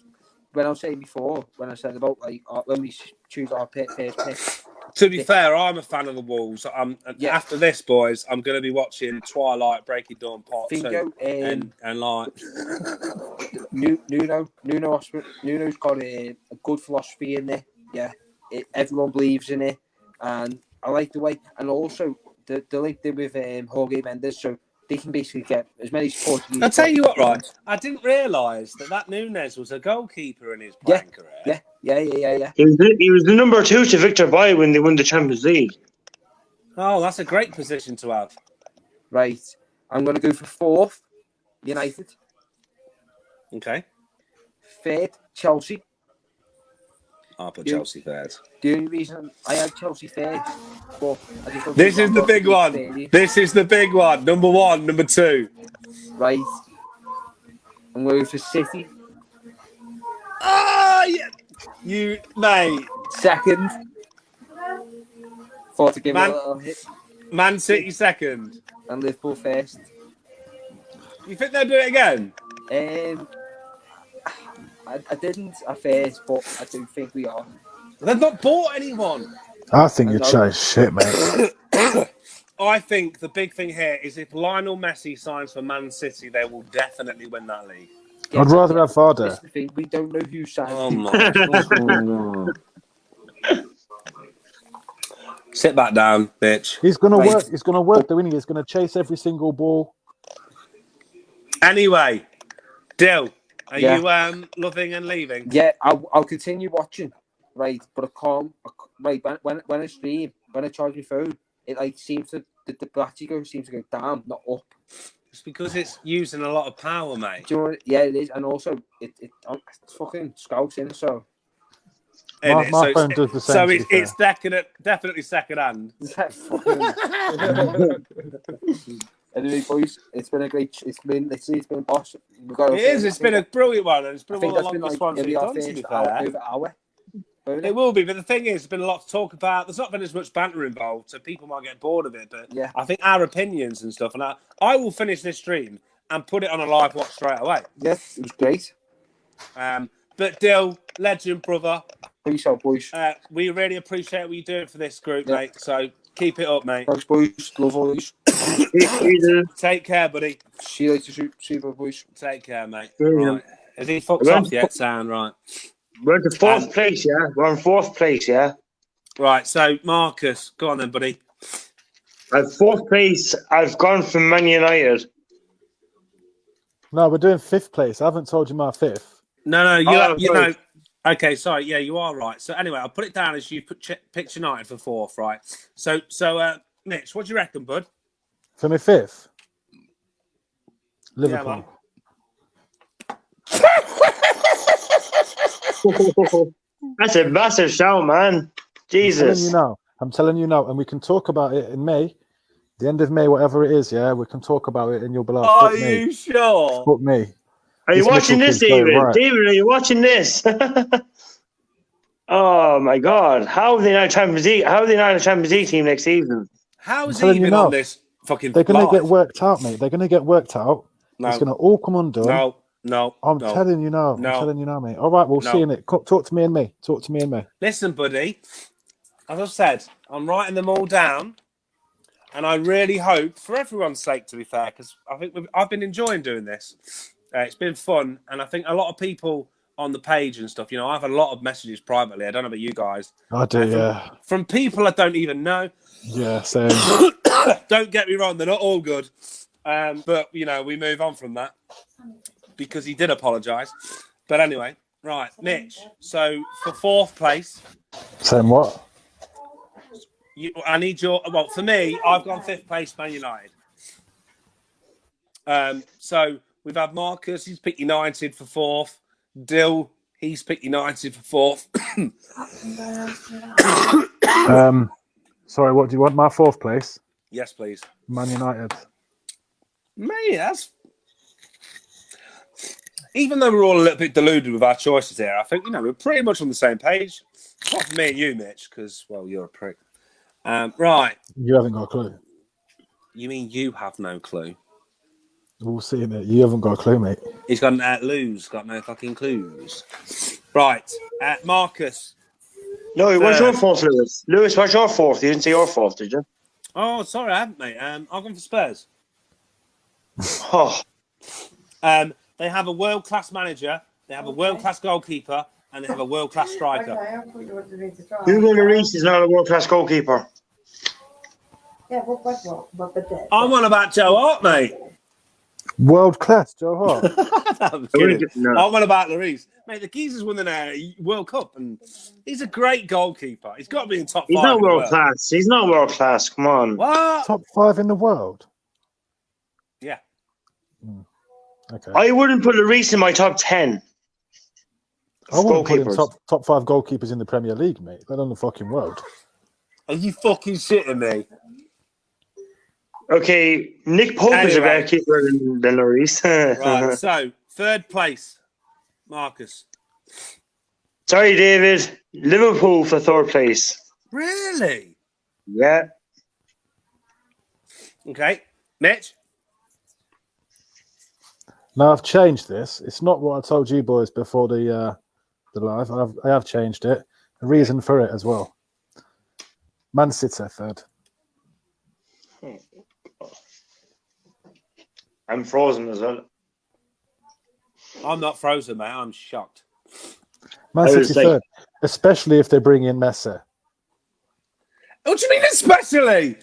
when I was saying before, when I said about, like, when we choose our first pick. To be fair, I'm a fan of the Wolves. After this, boys, I'm going to be watching Twilight, Breaking Dawn Part 2. And like... Nuno's got a good philosophy in there. Yeah. Everyone believes in it. And I like the way... And also, the link there with Jorge Mendes, so they can basically get as many supporters. I'll tell you what, right? I didn't realise that Nunes was a goalkeeper in his playing career. Yeah. He was the number 2 to Victor Bailly when they won the Champions League. Oh, that's a great position to have. Right. I'm going to go for 4th, United. Okay. 3rd, Chelsea. I'll put Chelsea third. The only reason I had Chelsea 3rd, but I just this is the big one. 30. This is the big one. Number 1, number 2. Right. I'm going for City. Ah, yeah. You, mate. 2nd. Thought to give it a little hit. Man City 2nd. And Liverpool 1st. You think they'll do it again? I didn't at first, but I do think we are. They've not bought anyone. I think you're chatting shit, mate. I think the big thing here is if Lionel Messi signs for Man City, they will definitely win that league. I'd rather have Varda. We don't know who signed. Oh my God. Sit back down, bitch. He's gonna work. He's gonna work the winning. He's gonna chase every single ball. Anyway, Dill, Are Yeah. you loving and leaving? Yeah, I'll continue watching, right? But I can't. Right, when I stream, when I charge my phone, it like seems to the battery seems to go down, not up. It's because it's using a lot of power, mate. Do you know what, yeah, it is, and also it's fucking scouting. So My Innit? So phone it's- does the same. So to be it's fair. definitely second hand. yeah, fucking. Anyway, boys, it's been boss. We've got It is. It's been a brilliant one, and it's I been think one of that's the been longest like ones maybe we've our done. To be first hour, fair, over hour. it will be. But the thing is, there's been a lot to talk about. There's not been as much banter involved, so people might get bored of it. But Yeah. I think our opinions and stuff, and I will finish this stream and put it on a live watch straight away. Yeah, it was great. But Dill, legend brother, Peace out, boys. we really appreciate what you're doing for this group, Yeah. mate. So keep it up, mate. Thanks, boys. Love all these. Take care, buddy. See you later, super boys. Take care, mate. Yeah. Right. Has he fucked off yet? Sound right. We're in fourth place, yeah? We're in fourth place, yeah? Right. So Marcus, go on then, buddy. At fourth place, I've gone for Man United. No, we're doing 5th place. I haven't told you my 5th. No, you sorry. know. Okay, sorry. Yeah, you are right. So anyway, I'll put it down as you picked United for 4th, right? So Mitch, what do you reckon, bud? For me 5th, Liverpool. man. That's a massive shout, man. Jesus. I'm telling you now, and we can talk about it in May, the end of May, whatever it is. Yeah, we can talk about it, and you'll be like, Are "Fuck me, you sure? fuck me." Are you This watching Mitchell this, kid's so David? right. David, are you watching this? Oh my God! How are they not a Champions League? How are they not a Champions League team next season? How is telling he you even now, on this fucking? They're going to live? get worked out, mate. They're going to get worked out. No, It's going to all come undone. no. I'm no. telling you now. No. I'm telling you now, mate. All right, we'll No. see in it. Talk to me in May. Talk to me in May. Listen, buddy. As I've said, I'm writing them all down, and I really hope, for everyone's sake, to be fair, because I think I've been enjoying doing this. It's been fun, and I think a lot of people on the page and stuff. You know, I've had a lot of messages privately. I don't know about you guys. I do, yeah. From people I don't even know. Yeah, same. Don't get me wrong; they're not all good. But you know, we move on from that because he did apologise. But anyway, right, Mitch. So for 4th place. Same what? I need your. Well, for me, I've gone 5th place, Man United. So we've had Marcus. He's picked United for 4th. Dill. He's picked United for 4th. Sorry, what do you want? My 4th place? Yes, please. Man United. Mate, that's. Even though we're all a little bit deluded with our choices here, I think we're pretty much on the same page. Not for me and you, Mitch, because you're a prick. Right. You haven't got a clue. You mean you have no clue? We'll see in it. You haven't got a clue, mate. He's got no fucking clues. Right, Marcus. No, what's your fourth, Lewis? Lewis, what's your fourth? You didn't say your fourth, did you? Oh, sorry, I haven't, mate. I've gone for Spurs. Oh, They have a world-class manager, they have a world-class goalkeeper, and they have a world-class striker. Hugo Lloris is not a world-class goalkeeper. I'm on about Joe Hart, mate. World class, Joe Hart. I'm kidding. No. I'm on about Lloris. Mate, the geezer's won the World Cup, and he's a great goalkeeper. He's got to be in top 5. He's not in the world world. class. He's not world class. Come on. What? Top 5 in the world. Yeah. Okay. I wouldn't put Lloris in my top 10. I wouldn't put him goalkeepers. top 5 goalkeepers in the Premier League, mate. Let alone the fucking world. Are you fucking shitting me? Okay, Nick Pope is a Anyway. better keeper than Lloris. Right, so 3rd place, Marcus. Sorry, David. Liverpool for 3rd place. Really? Yeah. Okay. Mitch? Now I've changed this. It's not what I told you boys before the live. I have changed it. A reason for it as well. Man City 3rd. I'm frozen as well. I'm not frozen, mate. I'm shocked. Man I was City like- 3rd. Especially if they bring in Messi. What do you mean especially?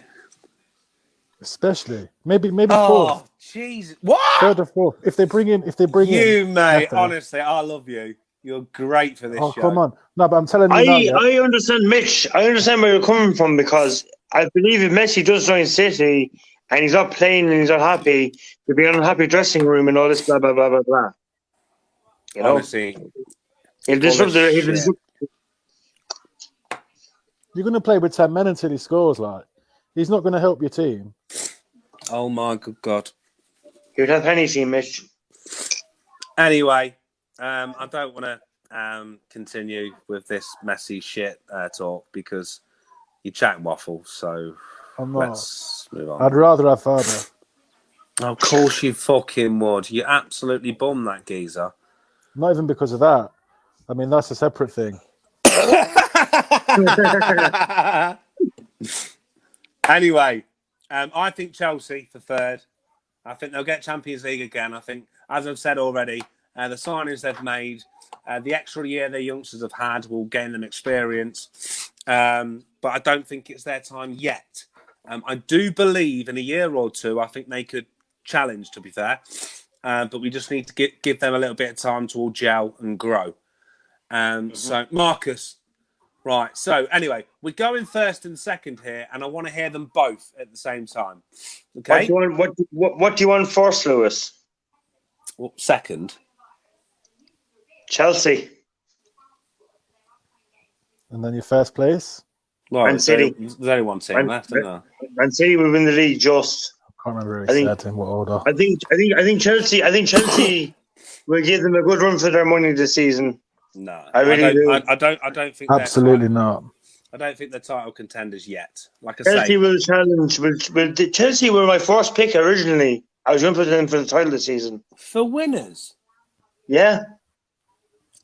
especially maybe fourth, Oh, Jesus. What? third or fourth. If they bring in, You, mate, Neto. honestly, I love you. You're great for this Oh, show. come on. No, but I'm telling you now. Yeah, I understand, Mitch. I understand where you're coming from because I believe if Messi does join City and he's not playing and he's not happy, there'll be an unhappy dressing room and all this blah blah blah blah blah. You know, Honestly, he'll disrupt the. He'll shit. disrupt, you're going to play with 10 men until he scores. Like, he's not going to help your team. Oh, my good God. he'll have any team, Mitch. Anyway, I don't want to continue with this messy shit talk because you're chatting waffle. So I'm not. let's move on. I'd rather have Faber. Of course you fucking would. You absolutely bum that geezer. Not even because of that. I mean, that's a separate thing. Anyway, I think Chelsea for third. I think they'll get Champions League again. I think, as I've said already, the signings they've made, the extra year their youngsters have had will gain them experience. But I don't think it's their time yet. I do believe in a year or two, I think they could challenge, to be fair. But we just need to give them a little bit of time to all gel and grow. So, Marcus, right. So, anyway, we're going first and second here, and I want to hear them both at the same time. Okay? What do you want first, Lewis? Well, second. Chelsea. And then your first place? Well, Man City. There's only one team left, isn't there? Man City will win the league. Just. I can't remember I think- exactly in what order. I think Chelsea will give them a good run for their money this season. No, I really do. I don't think. Absolutely not. I don't think they're title contenders yet. Like I Chelsea say, will challenge. Chelsea were my first pick originally. I was going to put them for the title this season. for winners. Yeah,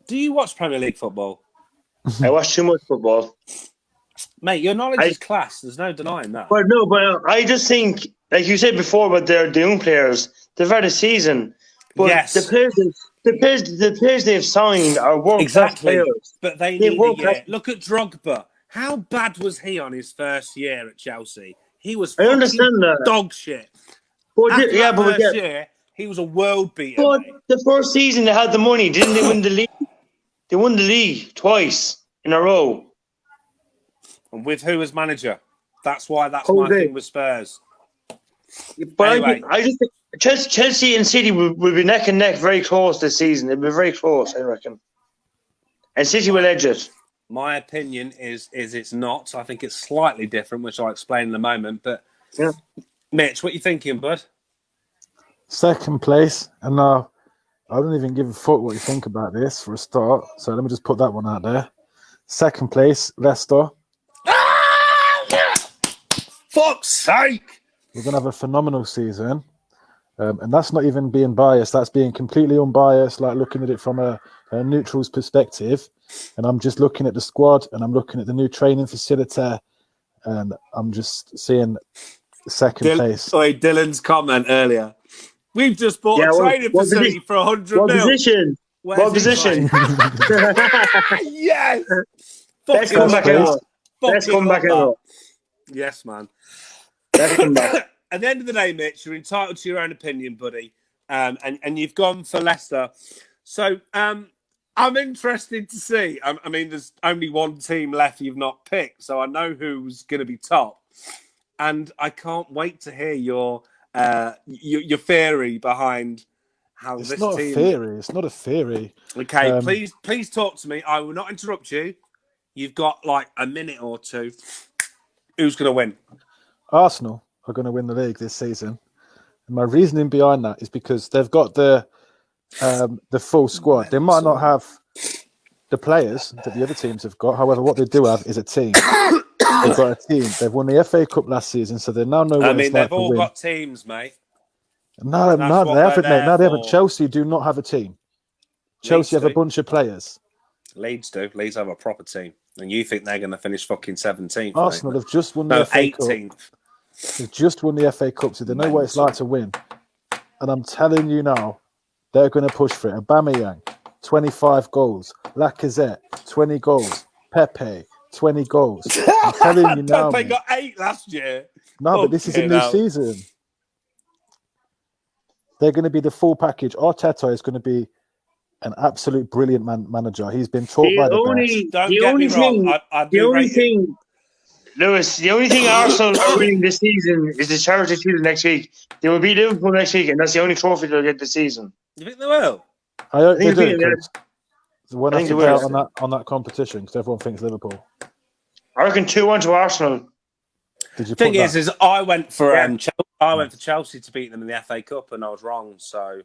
Do you watch Premier League football, I watch too much football. mate? Your knowledge is class. There's no denying that. But I just think, like you said before, about the young players, they've had a season. But Yes. the players they've signed are world class Exactly, players. but they They need a won't year. have- Look at Drogba. How bad was he on his first year at Chelsea? He was I understand fucking that. dog shit. But After yeah, that but first year, he was a world beater. But mate. the first season they had the money, didn't they win the league? They won the league twice in a row. And with who as manager? That's why that's Jose. my thing with Spurs. But Anyway. I just think Chelsea and City will be neck and neck very close this season. They'll be very close, I reckon. And City will edge it. My opinion is it's not. I think it's slightly different, which I'll explain in a moment. But Yeah. Mitch, what you thinking, bud? Second place. And now, I don't even give a fuck what you think about this for a start. So let me just put that one out there. Second place, Leicester. Fuck's sake! We're going to have a phenomenal season. And that's not even being biased. That's being completely unbiased, like looking at it from a neutral's perspective. And I'm just looking at the squad and I'm looking at the new training facility. And I'm just seeing second place. Sorry, Dylan's comment earlier. We've just bought Yeah, a what- training what facility posi- for 100 What mil. position? Where's What he position? playing? Yes! Let's Fucking come back love out. that. Let's Fucking come back love out. that. Yes, man. Let's come back. At the end of the day, Mitch, you're entitled to your own opinion, buddy. And you've gone for Leicester. So I'm interested to see. I mean, there's only one team left you've not picked, so I know who's going to be top. And I can't wait to hear your theory behind how It's this not team. a theory. It's not a theory. Okay, Um, please talk to me. I will not interrupt you. You've got like a minute or two. Who's going to win? Arsenal are going to win the league this season. And my reasoning behind that is because they've got the full squad. They might not have the players that the other teams have got. However, what they do have is a team. They've got a team. They've won the FA Cup last season, so they now know what I it's mean, like they've to all win. got teams, mate. No, That's no, what they haven't, they're mate. No, they there haven't. for. Chelsea do not have a team. Chelsea have a do. bunch of players. Leeds do. Leeds have a proper team. And you think they're going to finish fucking 17th? Arsenal mate? have just won the No, FA Cup. 18th. They've just won the FA Cup, so they know what it's like to win. And I'm telling you now, they're going to push for it. Aubameyang, 25 goals. Lacazette, 20 goals. Pepe, 20 goals. I'm telling you now. They mate. got 8 last year. No, but this is a Fucking new hell. season. They're going to be the full package. Arteta is going to be an absolute brilliant manager. He's been taught by the best. Don't get me wrong. I do rate him. Lewis, the only thing Arsenal are winning this season is the Charity Shield next week. They will beat Liverpool next week, and that's the only trophy they'll get this season. You think they will? I hope think they do. they- 'Cause they won't I have think to they pay will. out on that competition because everyone thinks Liverpool. I reckon 2-1 to Arsenal. Did you Thing put that? is I went for Yeah. I went for Chelsea to beat them in the FA Cup, and I was wrong. So,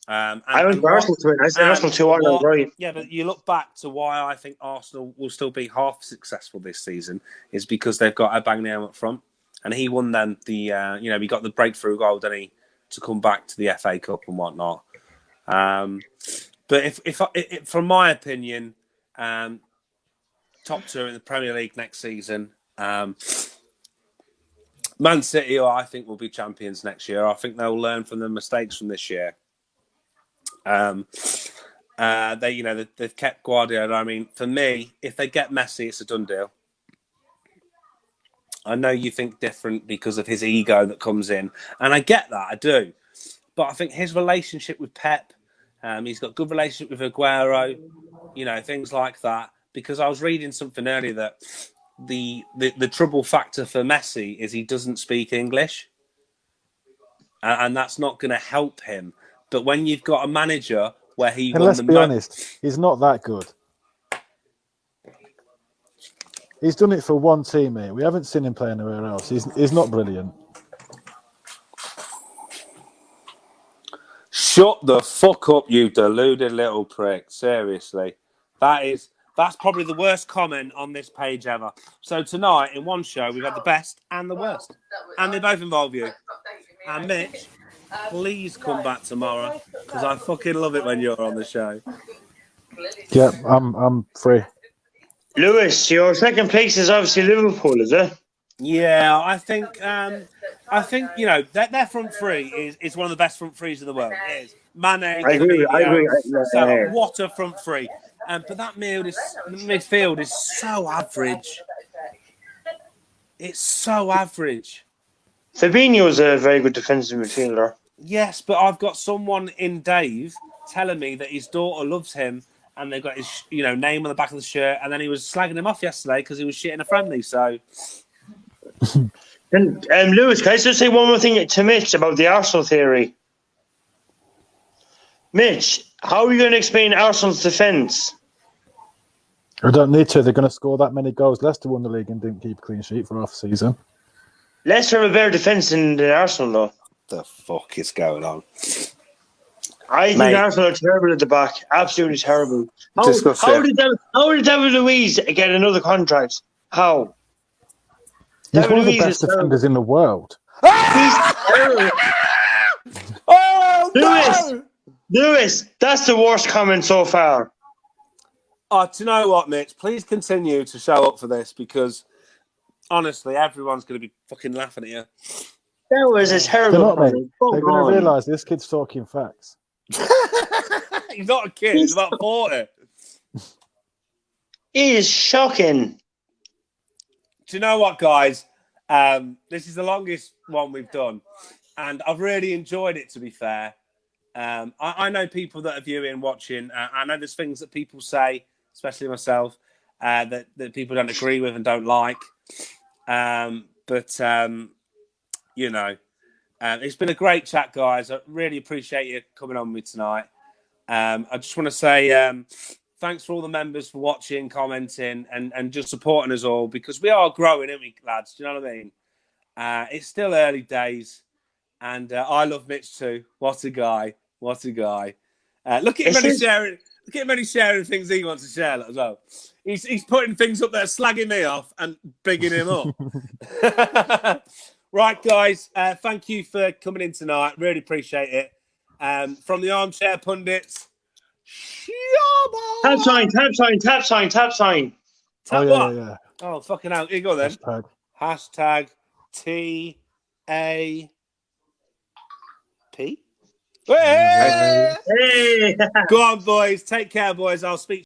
I went for Arsenal to win. I said and Arsenal 2-1. I was right. Yeah, but you look back to why I think Arsenal will still be half successful this season is because they've got Aubameyang up front, and he won them the he got the breakthrough goal, didn't he, to come back to the FA Cup and whatnot. But if from my opinion, top 2 in the Premier League next season. Man City, I think, will be champions next year. I think they'll learn from the mistakes from this year. They've kept Guardiola. I mean, for me, if they get Messi, it's a done deal. I know you think different because of his ego that comes in, and I get that, I do. But I think his relationship with Pep, he's got a good relationship with Aguero, things like that. Because I was reading something earlier that the trouble factor for Messi is he doesn't speak English, and that's not going to help him. But when you've got a manager where he And let's be honest, he's not that good. He's done it for one team, mate. We haven't seen him play anywhere else. He's not brilliant. Shut the fuck up, you deluded little prick. Seriously. That's probably the worst comment on this page ever. So tonight, in one show, we've had the best and the worst. And they both involve you. And Mitch, please come back tomorrow, because I fucking love it when you're on the show. Yeah, I'm free. Lewis, your second place is obviously Liverpool, is it? Yeah, I think their front three is one of the best front threes in the world. It is. Mane, I agree. So what a front three. But that midfield is so average. It's so average. Fabinho's a very good defensive midfielder. Yes, but I've got someone in Dave telling me that his daughter loves him, and they've got his name on the back of the shirt, and then he was slagging him off yesterday because he was shitting a friendly. So, And Lewis, can I just say one more thing to Mitch about the Arsenal theory? Mitch, how are you going to explain Arsenal's defence? I don't need to. They're going to score that many goals. Leicester won the league and didn't keep a clean sheet for half the season. Leicester have a better defence than Arsenal, though. the fuck is going on? I think Arsenal are terrible at the back. Absolutely terrible. How did David Luiz get another contract? How? He's David one of the Luiz best is defenders in the world. He's terrible. Oh, no! Lewis, that's the worst comment so far. Oh, do you know what, Mitch? Please continue to show up for this because, honestly, everyone's going to be fucking laughing at you. That was a They're terrible not, mate. comment. They're going to realise this kid's talking facts. He's not a kid. He's about 40. He is shocking. Do you know what, guys? This is the longest one we've done, and I've really enjoyed it, to be fair. I know people that are viewing, watching. I know there's things that people say, especially myself, that people don't agree with and don't like. But it's been a great chat, guys. I really appreciate you coming on with me tonight. I just want to say thanks for all the members for watching, commenting, and just supporting us all because we are growing, aren't we, lads? Do you know what I mean? It's still early days, and I love Mitch too. What a guy! What a guy! Look at him only sharing. Look at him only sharing things he wants to share as well. He's putting things up there, slagging me off and bigging him up. Right, guys. Thank you for coming in tonight. Really appreciate it. From the Armchair Pundits. Tap sign. Tap yeah, what? yeah. Oh, fucking hell. Here you go then. Hashtag TAP. Hey! Hey! Go on, boys. Take care, boys. I'll speak.